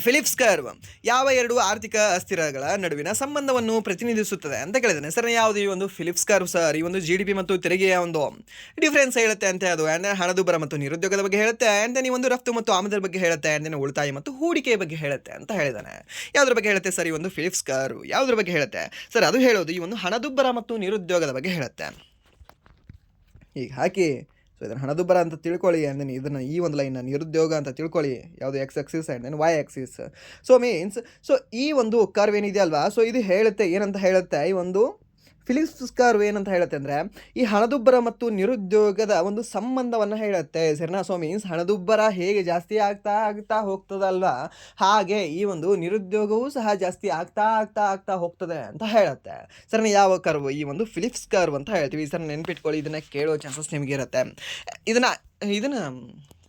S1: ಫಿಲಿಪ್ಸ್ ಕರ್ವ್ ಯಾವ ಎರಡು ಆರ್ಥಿಕ ಅಸ್ಥಿರಗಳ ನಡುವಿನ ಸಂಬಂಧವನ್ನು ಪ್ರತಿನಿಧಿಸುತ್ತದೆ ಅಂತ ಕೇಳಿದ್ದಾನೆ ಸರ್. ಯಾವುದು ಈ ಒಂದು ಫಿಲಿಪ್ಸ್ ಕರ್ವ್ ಸರ್? ಈ ಒಂದು GDP ಮತ್ತು ತೆರಿಗೆಯ ಒಂದು ಡಿಫ್ರೆನ್ಸ್ ಹೇಳುತ್ತೆ ಅಂತ. ಅದು ಆ್ಯಂಡ್ ಹಣದುಬ್ಬರ ಮತ್ತು ನಿರುದ್ಯೋಗದ ಬಗ್ಗೆ ಹೇಳುತ್ತೆ. ಆ್ಯಂಡ್ ಈ ಒಂದು ರಫ್ತು ಮತ್ತು ಆಮದರ ಬಗ್ಗೆ ಹೇಳುತ್ತೆ. ಆ್ಯಂಡ್ ಉಳಿತಾಯ ಮತ್ತು ಹೂಡಿಕೆಯ ಬಗ್ಗೆ ಹೇಳುತ್ತೆ ಅಂತ ಹೇಳಿದ್ದಾನೆ. ಯಾವುದ್ರ ಬಗ್ಗೆ ಹೇಳುತ್ತೆ ಸರ್ ಈ ಒಂದು ಫಿಲಿಪ್ಸ್ ಕರ್ವ್? ಯಾವುದ್ರ ಬಗ್ಗೆ ಹೇಳುತ್ತೆ ಸರ್? ಅದು ಹೇಳೋದು ಈ ಒಂದು ಹಣದುಬ್ಬರ ಮತ್ತು ನಿರುದ್ಯೋಗದ ಬಗ್ಗೆ ಹೇಳುತ್ತೆ. ಈಗ ಹಾಕಿ, ಸೊ ಇದನ್ನು ಹಣದುಬ್ಬರ ಅಂತ ತಿಳ್ಕೊಳ್ಳಿ. ಆ್ಯಂಡ್ ದೆನ್ ಇದನ್ನು ಈ ಒಂದು ಲೈನ್ನ ನಿರುದ್ಯೋಗ ಅಂತ ತಿಳ್ಕೊಳ್ಳಿ. ಯಾವುದು? X axis and then Y axis. So means ಈ ಒಂದು ಕರ್ವ್ ಏನಿದೆ ಅಲ್ವಾ, ಸೊ ಇದು ಹೇಳುತ್ತೆ ಏನಂತ ಹೇಳುತ್ತೆ? ಈ ಒಂದು ಫಿಲಿಪ್ಸ್ ಕರ್ವ್ ಏನಂತ ಹೇಳುತ್ತೆ ಅಂದರೆ ಈ ಹಣದುಬ್ಬರ ಮತ್ತು ನಿರುದ್ಯೋಗದ ಒಂದು ಸಂಬಂಧವನ್ನು ಹೇಳುತ್ತೆ ಸರಿನಾ. ಸೊ ಮೀನ್ಸ್ ಹಣದುಬ್ಬರ ಹೇಗೆ ಜಾಸ್ತಿ ಆಗ್ತಾ ಹೋಗ್ತದಲ್ವಾ, ಹಾಗೆ ಈ ಒಂದು ನಿರುದ್ಯೋಗವೂ ಸಹ ಜಾಸ್ತಿ ಆಗ್ತಾ ಹೋಗ್ತದೆ ಅಂತ ಹೇಳುತ್ತೆ ಸರ್. ಯಾವ ಕರ್ವ್? ಈ ಒಂದು ಫಿಲಿಪ್ಸ್ ಕರ್ವ್ ಅಂತ ಹೇಳ್ತೀವಿ ಸರ್. ನೆನ್ಪಿಟ್ಕೊಳ್ಳಿ, ಇದನ್ನು ಕೇಳೋ ಚಾನ್ಸಸ್ ನಿಮಗೆ ಇರುತ್ತೆ. ಇದನ್ನು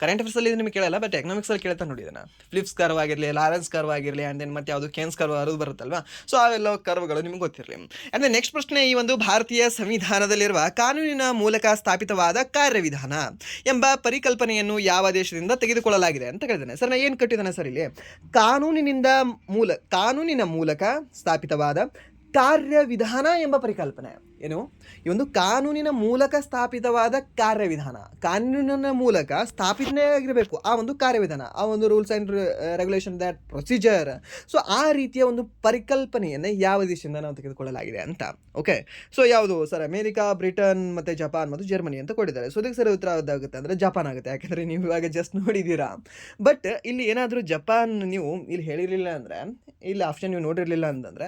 S1: ಕರೆಂಟ್ ಅಫೇರ್ಸಲ್ಲಿ ನಿಮಗೆ ಕೇಳಲ್ಲ, ಬಟ್ ಎಕನಾಮಿಕ್ಸಲ್ಲಿ ಕೇಳ್ತಾ ನೋಡಿ. ಇದನ್ನು ಫಿಲಿಪ್ಸ್ ಕರ್ವ್ ಆಗಿರಲಿ, ಲಾರೆನ್ಸ್ ಕರ್ವ್ ಆಗಿರಲಿ, ಆ್ಯಂಡ್ ದೆನ್ ಮತ್ತೆ ಯಾವುದು ಕೇನ್ಸ್ ಕರ್ವ್ ಅದು ಬರುತ್ತಲ್ವಾ. ಸೊ ಅವೆಲ್ಲ ಕರ್ವ್ಗಳು ನಿಮ್ಗೆ ಗೊತ್ತಿರಲಿ. ಆ್ಯಂಡ್ ದೆನ್ ನೆಕ್ಸ್ಟ್ ಪ್ರಶ್ನೆ, ಈ ಒಂದು ಭಾರತೀಯ ಸಂವಿಧಾನದಲ್ಲಿರುವ ಕಾನೂನಿನ ಮೂಲಕ ಸ್ಥಾಪಿತವಾದ ಕಾರ್ಯವಿಧಾನ ಎಂಬ ಪರಿಕಲ್ಪನೆಯನ್ನು ಯಾವ ದೇಶದಿಂದ ತೆಗೆದುಕೊಳ್ಳಲಾಗಿದೆ ಅಂತ ಕೇಳಿದ್ದಾನೆ ಸರ್. ಏನು ಕಟ್ಟಿದ್ದಾನೆ ಸರ್ ಇಲ್ಲಿ? ಕಾನೂನಿನ ಮೂಲಕ ಸ್ಥಾಪಿತವಾದ ಕಾರ್ಯವಿಧಾನ ಎಂಬ ಪರಿಕಲ್ಪನೆ. ಏನು? ಈ ಒಂದು ಕಾನೂನಿನ ಮೂಲಕ ಸ್ಥಾಪಿತವಾದ ಕಾರ್ಯವಿಧಾನ, ಕಾನೂನಿನ ಮೂಲಕ ಸ್ಥಾಪನೆ ಆಗಿರಬೇಕು ಆ ಒಂದು ಕಾರ್ಯವಿಧಾನ, ಆ ಒಂದು rules and regulation, that procedure. So ಆ ರೀತಿಯ ಒಂದು ಪರಿಕಲ್ಪನೆಯನ್ನು ಯಾವ ದೇಶದಿಂದ ನಾವು ತೆಗೆದುಕೊಳ್ಳಲಾಗಿದೆ ಅಂತ. ಓಕೆ, ಸೊ ಯಾವುದು ಸರ್? ಅಮೇರಿಕಾ, ಬ್ರಿಟನ್ ಮತ್ತು ಜಪಾನ್ ಮತ್ತು ಜರ್ಮನಿ ಅಂತ ಕೊಟ್ಟಿದ್ದಾರೆ. ಸೊ ಅದಕ್ಕೆ ಸರಿ ಉತ್ತರ ಯಾವುದಾಗುತ್ತೆ ಅಂದರೆ ಜಪಾನ್ ಆಗುತ್ತೆ. ಯಾಕೆಂದರೆ ನೀವು ಇವಾಗ ಜಸ್ಟ್ ನೋಡಿದ್ದೀರಾ. ಬಟ್ ಇಲ್ಲಿ ಏನಾದರೂ ಜಪಾನ್ ನೀವು ಇಲ್ಲಿ ಹೇಳಿರಲಿಲ್ಲ ಅಂದರೆ, ಇಲ್ಲಿ ಆಪ್ಷನ್ ನೀವು ನೋಡಿರಲಿಲ್ಲ ಅಂತಂದರೆ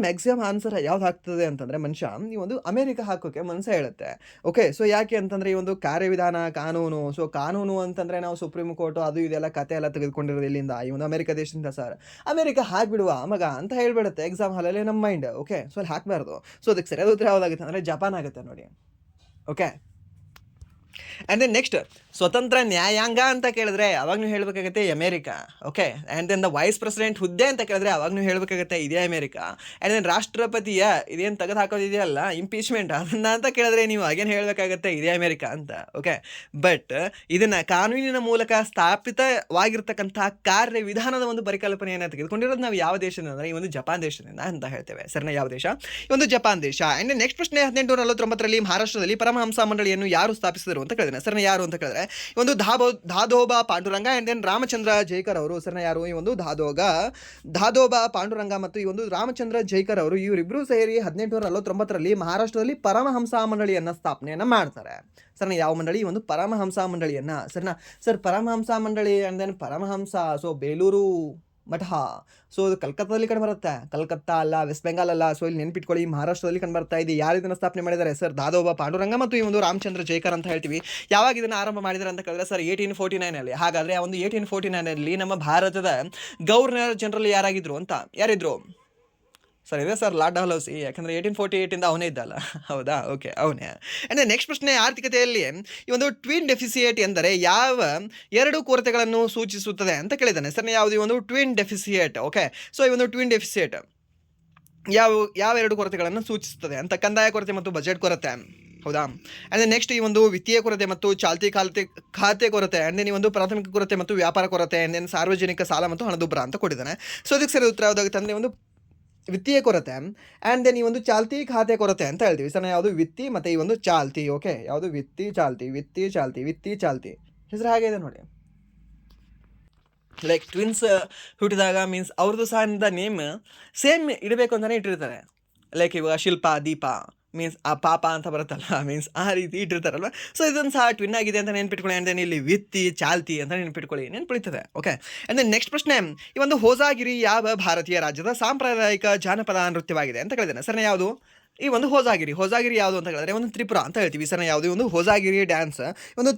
S1: ಮ್ಯಾಕ್ಸಿಮಮ್ ಆನ್ಸರ್ ಯಾವ್ದು ಆಗ್ತದೆ ಅಂತಂದರೆ ಮನುಷ್ಯ ಈ ಒಂದು ಅಮೆರಿಕ ಹಾಕೋಕ್ಕೆ ಮನಸ್ಸೇ ಹೇಳುತ್ತೆ. ಓಕೆ, ಸೊ ಯಾಕೆ ಅಂತಂದರೆ ಈ ಒಂದು ಕಾರ್ಯವಿಧಾನ ಕಾನೂನು, ಸೊ ಕಾನೂನು ಅಂತಂದರೆ ನಾವು ಸುಪ್ರೀಂ ಕೋರ್ಟು ಅದು ಇದೆಲ್ಲ ಕತೆ ಎಲ್ಲ ತೆಗೆದುಕೊಂಡಿರೋದು ಇಲ್ಲಿಂದ, ಈ ಒಂದು ಅಮೆರಿಕ ದೇಶದಿಂದ ಸರ್. ಅಮೆರಿಕ ಹಾಕ್ಬಿಡುವ ಮಗ ಅಂತ ಹೇಳ್ಬಿಡುತ್ತೆ ಎಕ್ಸಾಮ್ ಹಾಲಲ್ಲಿ ನಮ್ಮ ಮೈಂಡ್. ಓಕೆ, ಸೊ ಅಲ್ಲಿ ಹಾಕಬಾರ್ದು. ಸೊ ಅದಕ್ಕೆ ಸರಿಯಾದ ಉತ್ತರ ಯಾವುದಾಗುತ್ತೆ ಅಂದರೆ ಜಪಾನ್ ಆಗುತ್ತೆ ನೋಡಿ. ಓಕೆ, ಆ್ಯಂಡ್ ದೆನ್ ನೆಕ್ಸ್ಟ್ ಸ್ವತಂತ್ರ ನ್ಯಾಯಾಂಗ ಅಂತ ಕೇಳಿದ್ರೆ ಅವಾಗ ನೀವು ಹೇಳಬೇಕಾಗುತ್ತೆ America. Okay, and then the vice president ಹುದ್ದೆ ಅಂತ ಕೇಳಿದ್ರೆ ಅವಾಗ ನೀವು ಹೇಳಬೇಕಾಗುತ್ತೆ ಇದೇ ಅಮೇರಿಕಾ. ಆ್ಯಂಡ್ ದೆನ್ ರಾಷ್ಟ್ರಪತಿಯ ಇದೇನು ತೆಗೆದು ಹಾಕೋದಿದೆಯಲ್ಲ ಇಂಪೀಚ್ಮೆಂಟ್ ಅದನ್ನ ಅಂತ ಕೇಳಿದ್ರೆ ನೀವು ಅಗೇನು ಹೇಳಬೇಕಾಗುತ್ತೆ ಇದೇ ಅಮೇರಿಕಾ ಅಂತ. ಓಕೆ, ಬಟ್ ಇದನ್ನು ಕಾನೂನಿನ ಮೂಲಕ ಸ್ಥಾಪಿತವಾಗಿರ್ತಕ್ಕಂಥ ಕಾರ್ಯವಿಧಾನದ ಒಂದು ಪರಿಕಲ್ಪನೆಯನ್ನು ತೆಗೆದುಕೊಂಡಿರೋದು ನಾವು ಯಾವ ದೇಶದಿಂದ ಅಂದರೆ ಈ ಒಂದು ಜಪಾನ್ ದೇಶದಿಂದ ಅಂತ ಹೇಳ್ತೇವೆ. ಸರಿನಾ, ಯಾವ ದೇಶ? ಈ ಒಂದು ಜಪಾನ್ ದೇಶ. ಆ್ಯಂಡ್ ನೆಕ್ಸ್ಟ್ ಪ್ರಶ್ನೆ 1849ರಲ್ಲಿ ಮಹಾರಾಷ್ಟ್ರದಲ್ಲಿ ಪರಮಹಂಸ ಮಂಡಳಿಯನ್ನು ಯಾರು ಸ್ಥಾಪಿಸಿದರು ಅಂತ ಕೇಳಿದ್ರೆ ಸರ್ನ ಯಾರು ಅಂತ ಕೇಳಿದ್ರೆ ಈ ಒಂದು ದಾದೋಬಾ ಪಾಂಡುರಂಗ ಆ್ಯಂಡ್ ದೆನ್ ರಾಮಚಂದ್ರ ಜೈಕರ್ ಅವರು. ಸರ್ನ ಯಾರು? ಈ ಒಂದು ದಾದೋಬಾ ಪಾಂಡುರಂಗ ಮತ್ತು ಈ ಒಂದು ರಾಮಚಂದ್ರ ಜೈಕರ್ ಅವರು ಇವರಿಬ್ಬರು ಸೇರಿ 1849ರಲ್ಲಿ ಮಹಾರಾಷ್ಟ್ರದಲ್ಲಿ ಪರಮಹಂಸ ಮಂಡಳಿಯನ್ನು ಸ್ಥಾಪನೆಯನ್ನು ಮಾಡ್ತಾರೆ. ಸರ್ನ ಯಾವ ಮಂಡಳಿ? ಒಂದು ಪರಮಹಂಸ ಮಂಡಳಿಯನ್ನು. ಸರ್ನ ಸರ್ ಪರಮಹಂಸ ಮಂಡಳಿ and then Paramahamsa, so Belur Math, so ಇದು ಕಲ್ಕತ್ತಾದಲ್ಲಿ ಕಂಡುಬರುತ್ತೆ. ಕಲ್ಕತ್ತಾ ಅಲ್ಲ, ವೆಸ್ಟ್ ಬೆಂಗಾಲ್ ಅಲ್ಲ. ಸೊ ಇಲ್ಲಿ ನೆನ್ಪಿಟ್ಕೊಳ್ಳಿ, ಮಹಾರಾಷ್ಟ್ರದಲ್ಲಿ ಕಂಡುಬರ್ತಾ ಇದೆ. ಯಾರು ಇದನ್ನು ಸ್ಥಾಪನೆ ಮಾಡಿದ್ದಾರೆ? ಸರ್ ದಾದೋಬಾ ಪಾಂಡುರಂಗ ಮತ್ತು ಈ ಒಂದು ರಾಮಚಂದ್ರ ಜೈಕರ್ ಅಂತ ಹೇಳ್ತೀವಿ. ಯಾವಾಗ ಇದನ್ನು ಆರಂಭ ಮಾಡಿದ್ದಾರೆ ಅಂತ ಕೇಳಿದ್ರೆ ಸರ್ 1849ನಲ್ಲಿ. ಹಾಗಾದರೆ ಆ ಒಂದು 1849ನಲ್ಲಿ ನಮ್ಮ ಭಾರತದ ಗವರ್ನರ್ ಜನರಲ್ ಯಾರಾಗಿದ್ರು ಅಂತ ಯಾರಿದ್ರು? ಸರ್ ಇದೆ ಸರ್ ಲಾರ್ಡ್ ಡಲ್ಹೌಸಿ. ಯಾಕಂದರೆ 1848ಇಂದ ಅವನೇ ಇದ್ದಲ್ಲ, ಹೌದಾ? ಓಕೆ, ಅವನೇ. ಆ್ಯಂಡ್ ನೆಕ್ಸ್ಟ್ ಪ್ರಶ್ನೆ, ಆರ್ಥಿಕತೆಯಲ್ಲಿ ಈ ಒಂದು ಟ್ವಿನ್ ಡೆಫಿಸಿಯೇಟ್ ಎಂದರೆ ಯಾವ ಎರಡು ಕೊರತೆಗಳನ್ನು ಸೂಚಿಸುತ್ತದೆ ಅಂತ ಕೇಳಿದ್ದಾನೆ. ಸರ್ ಯಾವುದು ಈ ಒಂದು ಟ್ವಿನ್ ಡೆಫಿಸಿಯೇಟ್? ಓಕೆ, ಸೊ ಈ ಒಂದು ಟ್ವಿನ್ ಡೆಫಿಸಿಯೇಟ್ ಯಾವ ಎರಡು ಕೊರತೆಗಳನ್ನು ಸೂಚಿಸುತ್ತದೆ ಅಂತ? ಕಂದಾಯ ಕೊರತೆ ಮತ್ತು ಬಜೆಟ್ ಕೊರತೆ, ಹೌದಾ? ಆ್ಯಂಡ್ ನೆಕ್ಸ್ಟ್ ಈ ಒಂದು ವಿತ್ತೀಯ ಕೊರತೆ ಮತ್ತು ಚಾಲ್ತಿ ಖಾತೆ ಕೊರತೆ, ಆ್ಯಂಡ್ ದೆನ್ ಈ ಒಂದು ಪ್ರಾಥಮಿಕ ಕೊರತೆ ಮತ್ತು ವ್ಯಾಪಾರ ಕೊರತೆ, ಆ್ಯಂಡ್ ದೆನ್ ಸಾರ್ವಜನಿಕ ಸಾಲ ಮತ್ತು ಹಣದುಬ್ಬರ ಅಂತ ಕೊಟ್ಟಿದ್ದಾನೆ. ಸೊ ಅದಕ್ಕೆ ಸರಿ ಉತ್ತರ ಯಾವುದಾಗುತ್ತೆ ಅಂದರೆ ಒಂದು ವಿತ್ತೀಯ ಕೊರತೆ ಆ್ಯಂಡ್ ದೆನ್ ಈ ಒಂದು ಚಾಲ್ತಿ ಖಾತೆ ಕೊರತೆ ಅಂತ ಹೇಳ್ತೀವಿ. ಸರ್ ಯಾವುದು? ವಿತ್ತಿ ಮತ್ತು ಈ ಒಂದು ಚಾಲ್ತಿ. ಓಕೆ, ಯಾವುದು? ವಿತ್ತಿ ಚಾಲ್ತಿ ಹೆಸರು ಹಾಗೆ ಇದೆ ನೋಡಿ. ಲೈಕ್ ಟ್ವಿನ್ಸ್ ಹುಟ್ಟಿದಾಗ ಮೀನ್ಸ್ ಅವ್ರದ್ದು ಸಹ ನೇಮ್ ಸೇಮ್ ಇಡಬೇಕು ಅಂತಲೇ ಇಟ್ಟಿರ್ತಾರೆ. ಲೈಕ್ ಇವಾಗ ಶಿಲ್ಪ, ದೀಪ ಮೀನ್ಸ್ ಆ ಪಾಪ ಅಂತ ಬರುತ್ತಲ್ಲ, ಮೀನ್ಸ್ ಆ ರೀತಿ ಇಟ್ಟಿರ್ತಾರಲ್ವ. ಸೊ ಇದನ್ನು ಸಹ ಟ್ವಿನ್ ಆಗಿದೆ ಅಂತ ನೆನ್ಪಿಟ್ಕೊಳ್ಳಿ. ಆ್ಯಂಡ್ ದೆನ್ ಇಲ್ಲಿ ವಿತ್ತಿ ಚಾಲ್ತಿ ಅಂತ ನೆನ್ಪಿಡ್ತದೆ. ಓಕೆ, ಆ್ಯಂಡ್ ದೆನ್ ನೆಕ್ಸ್ಟ್ ಪ್ರಶ್ನೆ, ಈ ಒಂದು ಹೋಜಾಗಿರಿ ಯಾವ ಭಾರತೀಯ ರಾಜ್ಯದ ಸಾಂಪ್ರದಾಯಿಕ ಜಾನಪದ ನೃತ್ಯವಾಗಿದೆ ಅಂತ ಕೇಳಿದ್ದೇನೆ. ಸರ್ ಯಾವುದು? ಈ ಒಂದು ಹೋಜಾಗಿರಿ ಯಾವುದು ಅಂತ ಹೇಳಿದ್ರೆ ಒಂದು ತ್ರಿಪುರ ಅಂತ ಹೇಳ್ತೀವಿ. ಸರ್ ಯಾವುದು? ಒಂದು ಹೋಜಾಗಿರಿ ಡ್ಯಾನ್ಸ್ ಒಂದು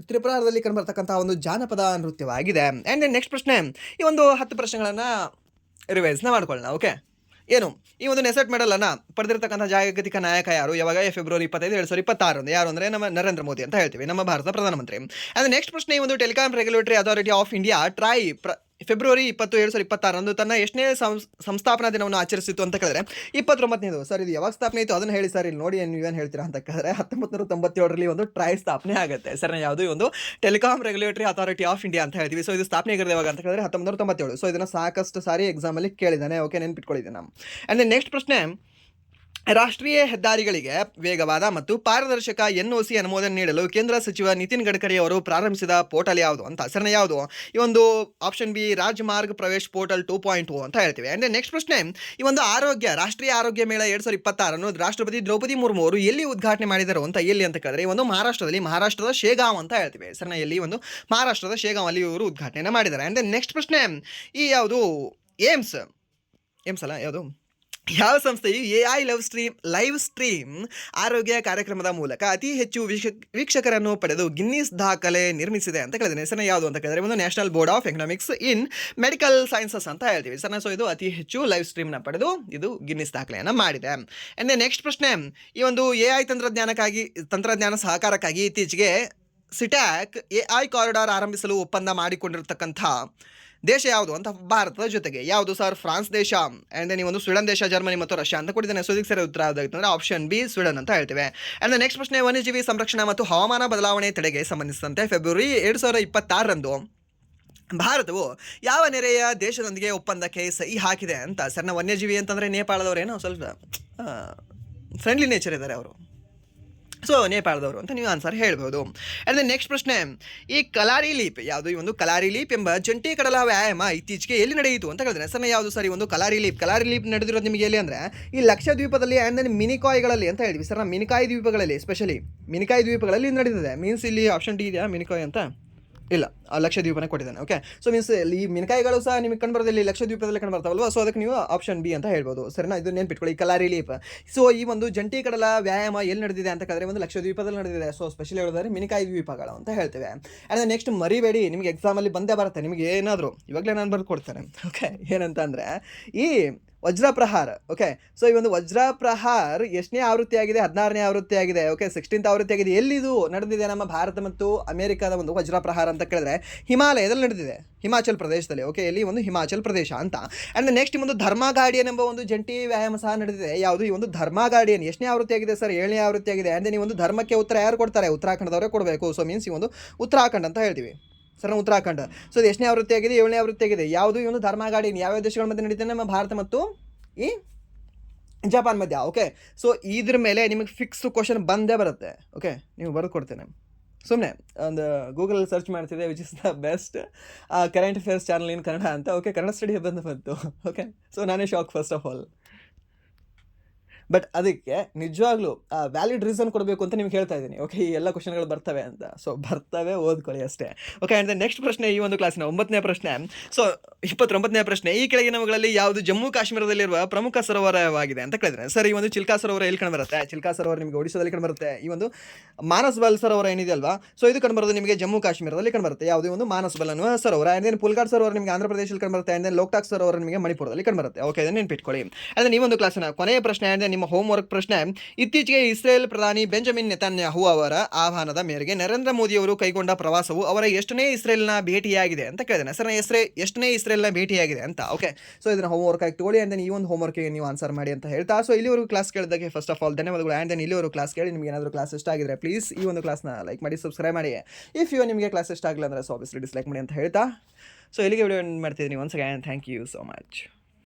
S1: ತ್ರಿಪುರಾದಲ್ಲಿ ಕಂಡುಬರ್ತಕ್ಕಂಥ ಒಂದು ಜಾನಪದ ನೃತ್ಯವಾಗಿದೆ. ಆ್ಯಂಡ್ ದೆನ್ ನೆಕ್ಸ್ಟ್ ಪ್ರಶ್ನೆ, ಈ ಒಂದು 10 ಪ್ರಶ್ನೆಗಳನ್ನು ರಿವೈಸ್ನ ಮಾಡ್ಕೊಳ್ಳೋಣ. ಓಕೆ, ಏನು ಈ ಒಂದು ನೆಸೆಟ್ ಮೆಡಲನ್ನು ಪಡೆದಿರತಕ್ಕಂಥ ಜಾಗತಿಕ ನಾಯಕ ಯಾರು? ಯಾವಾಗ? ಫೆಬ್ರವರಿ 25, 2026 ಯಾರು ಅಂದರೆ ನಮ್ಮ ನರೇಂದ್ರ ಮೋದಿ ಅಂತ ಹೇಳ್ತೀವಿ, ನಮ್ಮ ಭಾರತ ಪ್ರಧಾನಮಂತ್ರಿ. ಆ್ಯಂಡ್ ನೆಕ್ಸ್ಟ್ ಪ್ರಶ್ನೆ, ಈ ಒಂದು telecom regulatory authority of India TRAI February 20, 2026 ತನ್ನ ಎಷ್ಟನೇ ಸಂಸ್ಥಾಪನಾ ದಿನವನ್ನು ಆಚರಿಸಿತು ಅಂತ ಕೇಳಿದ್ರೆ 29ನೇದು. ಸರ್ ಇದು ಯಾವಾಗ ಸ್ಥಾಪನೆ ಆಯಿತು ಅದನ್ನು ಹೇಳಿ ಸರ್, ಇಲ್ಲಿ ನೋಡಿ ನೀವೇನು ಹೇಳ್ತೀರಾ ಅಂತ ಕೇಳಿದ್ರೆ 1997ರಲ್ಲಿ ಒಂದು ಟ್ರಾಯ್ ಸ್ಥಾಪನೆ ಆಗುತ್ತೆ. ಸರ್ ಯಾವುದು? ಈ ಒಂದು telecom regulatory authority of India ಅಂತ ಹೇಳ್ತೀವಿ. ಸೊ ಇದು ಸ್ಥಾಪನೆ ಆಗಿರೋದು ಯಾವಾಗ ಅಂತ ಕೇಳಿದ್ರೆ 1997. ಸೊ ಇದನ್ನು ಸಾಕಷ್ಟು ಸಾರಿ ಎಕ್ಸಾಮಲ್ಲಿ ಕೇಳಿದ್ದಾನೆ. ಓಕೆ, ನೆನ್ಪಿಟ್ಕೊಂಡಿದ್ದೀನಿ. ಆ್ಯಂಡ್ ನೆಕ್ಸ್ಟ್ ಪ್ರಶ್ನೆ, ರಾಷ್ಟ್ರೀಯ ಹೆದ್ದಾರಿಗಳಿಗೆ ವೇಗವಾದ ಮತ್ತು ಪಾರದರ್ಶಕ NOC ಅನುಮೋದನೆ ನೀಡಲು ಕೇಂದ್ರ ಸಚಿವ ನಿತಿನ್ ಗಡ್ಕರಿ ಅವರು ಪ್ರಾರಂಭಿಸಿದ ಪೋರ್ಟಲ್ ಯಾವುದು ಅಂತ? ಸರ್ ಯಾವುದು? ಈ ಒಂದು ಆಪ್ಷನ್ ಬಿ ರಾಜಮಾರ್ಗ್ ಪ್ರವೇಶ್ ಪೋರ್ಟಲ್ 2.0 ಅಂತ ಹೇಳ್ತೀವಿ. ಆ್ಯಂಡ್ ನೆಕ್ಸ್ಟ್ ಪ್ರಶ್ನೆ, ಈ ಒಂದು ರಾಷ್ಟ್ರೀಯ ಆರೋಗ್ಯ ಮೇಳ 2026 ರಾಷ್ಟ್ರಪತಿ ದ್ರೌಪದಿ ಮುರ್ಮು ಅವರು ಎಲ್ಲಿ ಉದ್ಘಾಟನೆ ಮಾಡಿದರು ಅಂತ? ಎಲ್ಲಿ ಅಂತ ಕೇಳಿದ್ರೆ ಈ ಒಂದು ಮಹಾರಾಷ್ಟ್ರದ ಶೇಗಾಂವ್ ಅಂತ ಹೇಳ್ತೀವಿ. ಸರ್ ಎಲ್ಲಿ? ಒಂದು ಮಹಾರಾಷ್ಟ್ರದ ಶೇಗಾಂವ್ ಅಲ್ಲಿ ಇವರು ಉದ್ಘಾಟನೆ ಮಾಡಿದ್ದಾರೆ. ಆ್ಯಂಡ್ ನೆಕ್ಸ್ಟ್ ಪ್ರಶ್ನೆ, ಈ ಯಾವುದು ಏಮ್ಸ್ ಅಲ್ಲ, ಯಾವುದು ಯಾವ ಸಂಸ್ಥೆಯು AI ಲೈವ್ ಸ್ಟ್ರೀಮ್ ಆರೋಗ್ಯ ಕಾರ್ಯಕ್ರಮದ ಮೂಲಕ ಅತಿ ಹೆಚ್ಚು ವೀಕ್ಷಕರನ್ನು ಪಡೆದು ಗಿನ್ನಿಸ್ ದಾಖಲೆ ನಿರ್ಮಿಸಿದೆ ಅಂತ ಕೇಳಿದ್ದೇನೆ. ಸರ್ ಯಾವುದು ಅಂತ ಕೇಳಿದ್ರೆ ಒಂದು national board of economics in medical sciences ಅಂತ ಹೇಳ್ತೀವಿ. ಸರ್ ಸೊ ಇದು ಅತಿ ಹೆಚ್ಚು ಲೈವ್ ಸ್ಟ್ರೀಮ್ನ ಪಡೆದು ಇದು ಗಿನ್ನಿಸ್ ದಾಖಲೆಯನ್ನು ಮಾಡಿದೆ. ಆ್ಯಂಡ್ ನೆಕ್ಸ್ಟ್ ಪ್ರಶ್ನೆ, ಈ ಒಂದು AI ತಂತ್ರಜ್ಞಾನ ಸಹಕಾರಕ್ಕಾಗಿ ಇತ್ತೀಚೆಗೆ ಸಿಟ್ಯಾಕ್ AI ಕಾರಿಡಾರ್ ಆರಂಭಿಸಲು ಒಪ್ಪಂದ ಮಾಡಿಕೊಂಡಿರತಕ್ಕಂಥ ದೇಶ ಯಾವುದು ಅಂತ? ಭಾರತದ ಜೊತೆಗೆ ಯಾವುದು ಸರ್? ಫ್ರಾನ್ಸ್ ದೇಶ, ಆ್ಯಂಡ್ ದೆನ್ ಈ ಒಂದು ಸ್ವೀಡನ್ ದೇಶ, ಜರ್ಮನಿ ಮತ್ತು ರಷ್ಯಾ ಅಂತ ಕೊಟ್ಟಿದ್ದೇನೆ. ಸೊ ಇದಕ್ಕೆ ಸರಿ ಉತ್ತರ ಯಾವುದಾಗಿತ್ತು ಅಂದರೆ ಆಪ್ಷನ್ ಬಿ ಸ್ವೀಡನ್ ಅಂತ ಹೇಳ್ತೇವೆ. ಆ್ಯಂಡ್ ನೆಕ್ಸ್ಟ್ ಪ್ರಶ್ನೆ, ವನ್ಯಜೀವಿ ಸಂರಕ್ಷಣಾ ಮತ್ತು ಹವಾಮಾನ ಬದಲಾವಣೆ ತಡೆಗೆ ಸಂಬಂಧಿಸಿದಂತೆ ಫೆಬ್ರವರಿ 2026 ಭಾರತವು ಯಾವ ನೆರೆಯ ದೇಶದೊಂದಿಗೆ ಒಪ್ಪಂದಕ್ಕೆ ಸಹಿ ಹಾಕಿದೆ ಅಂತ? ಸರ್ ವನ್ಯಜೀವಿ ಅಂತಂದರೆ ನೇಪಾಳದವರೇನೋ ಸ್ವಲ್ಪ ಫ್ರೆಂಡ್ಲಿ ನೇಚರ್ ಇದ್ದಾರೆ ಅವರು. ಸೊ ನೇಪಾಳದವರು ಅಂತ ನೀವು ಆನ್ಸರ್ ಹೇಳ್ಬೋದು. ಆ್ಯಂಡ್ ದೆನ್ ನೆಕ್ಸ್ಟ್ ಪ್ರಶ್ನೆ, ಈ ಕಲಾರಿ ಲೀಪ್ ಯಾವುದು? ಈ ಒಂದು ಕಲಾರಿ ಲೀಪ್ ಎಂಬ ಜಂಟಿ ಕಡಲ ವ್ಯಾಯಾಮ ಇತ್ತೀಚೆಗೆ ಎಲ್ಲಿ ನಡೆಯಿತು ಅಂತ ಹೇಳಿದ್ರೆ ಸರ್ ಯಾವುದು ಸರಿ? ಒಂದು ಕಲಾರಿ ಲೀಪ್ ನಡೆದಿರೋದು ನಿಮಗೆ ಎಲ್ಲಿ ಅಂದರೆ ಈ ಲಕ್ಷದ್ವೀಪದಲ್ಲಿ ಆ್ಯಂಡ್ ದೆನ್ ಮಿನಿಕಾಯ್ಗಳಲ್ಲಿ ಅಂತ ಹೇಳ್ತೀವಿ. ಸರ್ ಮಿನಿಕಾಯ್ ದ್ವೀಪಗಳಲ್ಲಿ, ಎಸ್ಪೆಷಲಿ ಮಿನಿಕಾಯ್ ದ್ವೀಪಗಳಲ್ಲಿ ನಡೆದಿದೆ. ಮೀನ್ಸ್ ಇಲ್ಲಿ ಆಪ್ಷನ್ ಡಿ ಇದೆಯಾ ಮಿನಿಕಾಯ್ ಅಂತ? ಇಲ್ಲ ಲಕ್ಷದ್ವೀಪನೇ ಕೊಟ್ಟಿದ್ದಾನೆ. ಓಕೆ, ಸೊ ಮೀನ್ಸ್ ಈ ಮಿನಕಾಯಿಗಳು ಸಹ ನಿಮಗೆ ಕಂಡುಬರೋದಿಲ್ಲ, ಲಕ್ಷದ್ವೀಪದಲ್ಲಿ ಕಂಡುಬರ್ತಾವಲ್ವ. ಸೊ ಅದಕ್ಕೆ ನೀವು ಆಪ್ಷನ್ ಬಿ ಅಂತ ಹೇಳ್ಬೋದು. ಸರಿನಾ, ಇದು ನೆನ್ಪಿಟ್ಕೊಳ್ಳಿ, ಕಲಾರಿ ಲೀಪ್. ಸೊ ಈ ಒಂದು ಜಂಟಿ ಕಡಲ ವ್ಯಾಯಾಮ ಎಲ್ಲಿ ನಡೆದಿದೆ ಅಂತ ಕೇಳಿದ್ರೆ ಒಂದು ಲಕ್ಷದ್ವೀಪದಲ್ಲಿ ನಡೆದಿದೆ. ಸೊ ಸ್ಪೆಷಲಿ ಹೇಳಿದ್ರೆ ಮಿನಕಾಯಿ ದ್ವೀಪಗಳು ಅಂತ ಹೇಳ್ತೇವೆ. ಆ್ಯಂಡ್ ನೆಕ್ಸ್ಟ್ ಮರಿಬೇಡಿ, ನಿಮಗೆ ಎಕ್ಸಾಮಲ್ಲಿ ಬಂದೇ ಬರುತ್ತೆ, ನಿಮಗೆ ಏನಾದರೂ ಇವಾಗಲೇ ನಾನು ಬರ್ದು ಕೊಡ್ತೇನೆ. ಓಕೆ, ಏನಂತ ಅಂದರೆ ಈ ವಜ್ರ ಪ್ರಹಾರ್. ಓಕೆ, ಸೊ ಈ ಒಂದು ವಜ್ರ ಪ್ರಹಾರ್ ಎಷ್ಟನೇ ಆವೃತ್ತಿ ಆಗಿದೆ? 16ನೇ ಆವೃತ್ತಿ ಆಗಿದೆ. ಓಕೆ, 16th ಆವೃತ್ತಿ ಆಗಿದೆ. ಎಲ್ಲಿದು ನಡೆದಿದೆ? ನಮ್ಮ ಭಾರತ ಮತ್ತು ಅಮೆರಿಕದ ಒಂದು ವಜ್ರ ಪ್ರಹಾರ ಅಂತ ಕೇಳಿದ್ರೆ ಹಿಮಾಲಯದಲ್ಲಿ ನಡೆದಿದೆ, ಹಿಮಾಚಲ್ ಪ್ರದೇಶದಲ್ಲಿ. ಓಕೆ, ಇಲ್ಲಿ ಒಂದು ಹಿಮಾಚಲ್ ಪ್ರದೇಶ ಅಂತ. ಆ್ಯಂಡ್ ನೆಕ್ಸ್ಟ್ ಈ ಒಂದು ಧರ್ಮ ಗಾರ್ಡಿಯನ್ ಎಂಬ ಒಂದು ಜಂಟಿ ವ್ಯಾಯಾಮ ಸಹ ನಡೆದಿದೆ. ಯಾವುದು? ಈ ಒಂದು ಧರ್ಮ ಗಾರ್ಡಿಯನ್ ಎಷ್ಟನೇ ಆವೃತ್ತಿ ಆಗಿದೆ ಸರ್? 7ನೇ ಆವೃತ್ತಿ ಆಗಿದೆ. ಆ್ಯಂಡ್ ಈ ಒಂದು ಧರ್ಮಕ್ಕೆ ಉತ್ತರ ಯಾರು ಕೊಡ್ತಾರೆ? ಉತ್ತರಾಖಂಡದವರೇ ಕೊಡಬೇಕು. ಸೊ ಮೀನ್ಸ್ ಈ ಒಂದು ಉತ್ತರಾಖಂಡ್ ಅಂತ ಹೇಳ್ತೀವಿ ಸರ್, ಉತ್ತರಾಖಂಡ. ಸೊ ಇದು ಎಷ್ಟನೇ ಆವೃತ್ತಿ ಆಗಿದೆ? 7ನೇ ಆವೃತ್ತಿ ಆಗಿದೆ. ಯಾವುದು? ಈ ಒಂದು ಧರ್ಮ ಗಾರ್ಡಿಯನ್ ಯಾವ್ಯಾವ ದೇಶಗಳ ಮಧ್ಯೆ ನಡೀತಿದೆ? ನಮ್ಮ ಭಾರತ ಮತ್ತು ಈ ಜಪಾನ್ ಮಧ್ಯ. ಓಕೆ, ಸೊ ಇದ್ರ ಮೇಲೆ ನಿಮಗೆ ಫಿಕ್ಸ್ ಕ್ವಶನ್ ಬಂದೇ ಬರುತ್ತೆ. ಓಕೆ, ನೀವು ಬರೆದು ಕೊಡ್ತೇನೆ. ಸುಮ್ಮನೆ ಒಂದು ಗೂಗಲಲ್ಲಿ ಸರ್ಚ್ ಮಾಡ್ತಿದ್ದೆ, which is the best current affairs channel ಇನ್ ಕನ್ನಡ ಅಂತ. ಓಕೆ, ಕನ್ನಡ ಸ್ಟಡಿ ಬಂತು. ಓಕೆ, ಸೊ ನಾನೇ shock first of all. But ಅದಕ್ಕೆ ನಿಜವಾಗ್ಲೂ ವ್ಯಾಲಿಡ್ ರೀಸನ್ ಕೊಡಬೇಕು ಅಂತ ನಿಮ್ಗೆ ಹೇಳ್ತಾ ಇದ್ದೀನಿ. ಓಕೆ, ಈ ಎಲ್ಲ ಕ್ವಶನ್ಗಳು ಬರ್ತವೆ ಅಂತ. ಸೊ ಬರ್ತವೆ, ಓದ್ಕೊಳ್ಳಿ ಅಷ್ಟೇ. ಓಕೆ, ಆ್ಯಂಡ್ ನೆಕ್ಸ್ಟ್ ಪ್ರಶ್ನೆ, ಈ ಒಂದು ಕ್ಲಾಸಿನ 9ನೇ ಪ್ರಶ್ನೆ. ಸೊ 29ನೇ ಪ್ರಶ್ನೆ, ಈ ಕೆಳಗಿನವುಗಳಲ್ಲಿ ಯಾವುದು ಜಮ್ಮು ಕಾಶ್ಮೀರದಲ್ಲಿರುವ ಪ್ರಮುಖ ಸರೋವರವಾಗಿದೆ ಅಂತ ಕೇಳಿದ್ರೆ ಸರ್, ಈ ಒಂದು ಚಿಲ್ಕಾ ಸರೋವರ ಎಲ್ಲಿ ಕಂಡುಬರುತ್ತೆ? ಚಿಲ್ಕಾ ಸರೋವರ ನಿಮಗೆ ಒಡಿಶಾದಲ್ಲಿ ಕಂಡುಬರುತ್ತೆ. ಈ ಒಂದು ಮಾನಸಬಲ್ ಸರೋವರ ಏನಿದೆಯಲ್ವಾ, ಸೊ ಇದು ಕಂಡುಬರೋದು ನಿಮಗೆ ಜಮ್ಮು ಕಾಶ್ಮೀರದಲ್ಲಿ ಕಂಡುಬರುತ್ತೆ. ಯಾವುದೇ ಒಂದು ಮಾನಸಬಲ್ ಅನ್ನುವ ಸರೋವರ. ಆ್ಯಂಡ್ ದೆನ್ ಪುಲ್ಗಾಡ್ ಸರೋವರ ನಿಮಗೆ ಆಂಧ್ರ ಪ್ರದೇಶದಲ್ಲಿ ಕಂಡುಬರುತ್ತೆ. ಆ್ಯಂಡ್ ದೆನ್ ಲೋಕ್ಟಾಕ್ ಸರೋವರ ನಿಮಗೆ ಮಣಿಪುರದಲ್ಲಿ ಕಂಡುಬರುತ್ತೆ. ಓಕೆ, ಇದನ್ನು ನೆನ್ಪಿಟ್ಕೊಳ್ಳಿ. ಆ್ಯಂಡ್ ಈ ಒಂದು ಕ್ಲಾಸಿನ ಕೊನೆಯ ಪ್ರಶ್ನೆ, ಆ್ಯಂಡ್ ನಿಮ್ಮ ಹೋಮ್ವರ್ಕ್ ಪ್ರಶ್ನೆ, ಇತ್ತೀಚೆಗೆ ಇಸ್ರೇಲ್ ಪ್ರಧಾನಿ ಬೆಂಜಮಿನ್ ನೆತನ್ಯಾಹು ಅವರ ಆಹ್ವಾನದ ಮೇರೆಗೆ ನರೇಂದ್ರ ಮೋದಿಯವರು ಕೈಗೊಂಡ ಪ್ರವಾಸವು ಅವರ ಎಷ್ಟನೇ ಇಸ್ರೇಲ್ನ ಭೇಟಿಯಾಗಿದೆ ಅಂತ ಕೇಳಿದಾನೆ ಸರ್. ಎಷ್ಟನೇ ಇಸ್ರೇಲ್ನ ಭೇಟಿಯಾಗಿದೆ ಅಂತ. ಓಕೆ, ಸೊ ಇದನ್ನ ಹೋಮ್ವರ್ಕ್ ಆಗಿ ತಗೊಳ್ಳಿ. ಆ್ಯಂಡ್ ದೆನ್ ಈ ಒಂದು ಹೋಮ್ವರ್ಕ್ಗೆ ನೀವು ಆನ್ಸರ್ ಮಾಡಿ ಅಂತ ಹೇಳ್ತಾ, ಸೊ ಇಲ್ಲಿವರೆಗೂ ಕ್ಲಾಸ್ ಕೇಳಿದ್ದಕ್ಕೆ ಫಸ್ಟ್ ಆಫ್ ಆಲ್ ಧನ್ಯವಾದಗಳು. ಆ್ಯಂಡ್ ದೆನ್ ಇಲ್ಲಿವರೆಗೂ ಕ್ಲಾಸ್ ಕೇಳಿ ನಿಮಗೆ ಏನಾದರೂ ಕ್ಲಾಸ್ ಇಷ್ಟ ಆಗಿದ್ರೆ ಪ್ಲೀಸ್ ಈ ಒಂದು ಕ್ಲಾಸ್ನ ಲೈಕ್ ಮಾಡಿ, ಸಬ್ಸ್ಕ್ರೈಬ್ ಮಾಡಿ. ಇಫ್ ನಿಮಗೆ ಕ್ಲಾಸ್ ಇಷ್ಟ ಆಗಿಲ್ಲ ಅಂದರೆ ಸೊ ಆಬ್ವಿಯಸ್ಲಿ ಡಿಸ್ಲೈಕ್ ಮಾಡಿ ಅಂತ ಹೇಳ್ತಾ, ಸೊ ಇಲ್ಲಿಗೆ ವಿಡಿಯೋ ಎಂಡ್ ಮಾಡ್ತಿದ್ದೀನಿ. Once again thank you so much.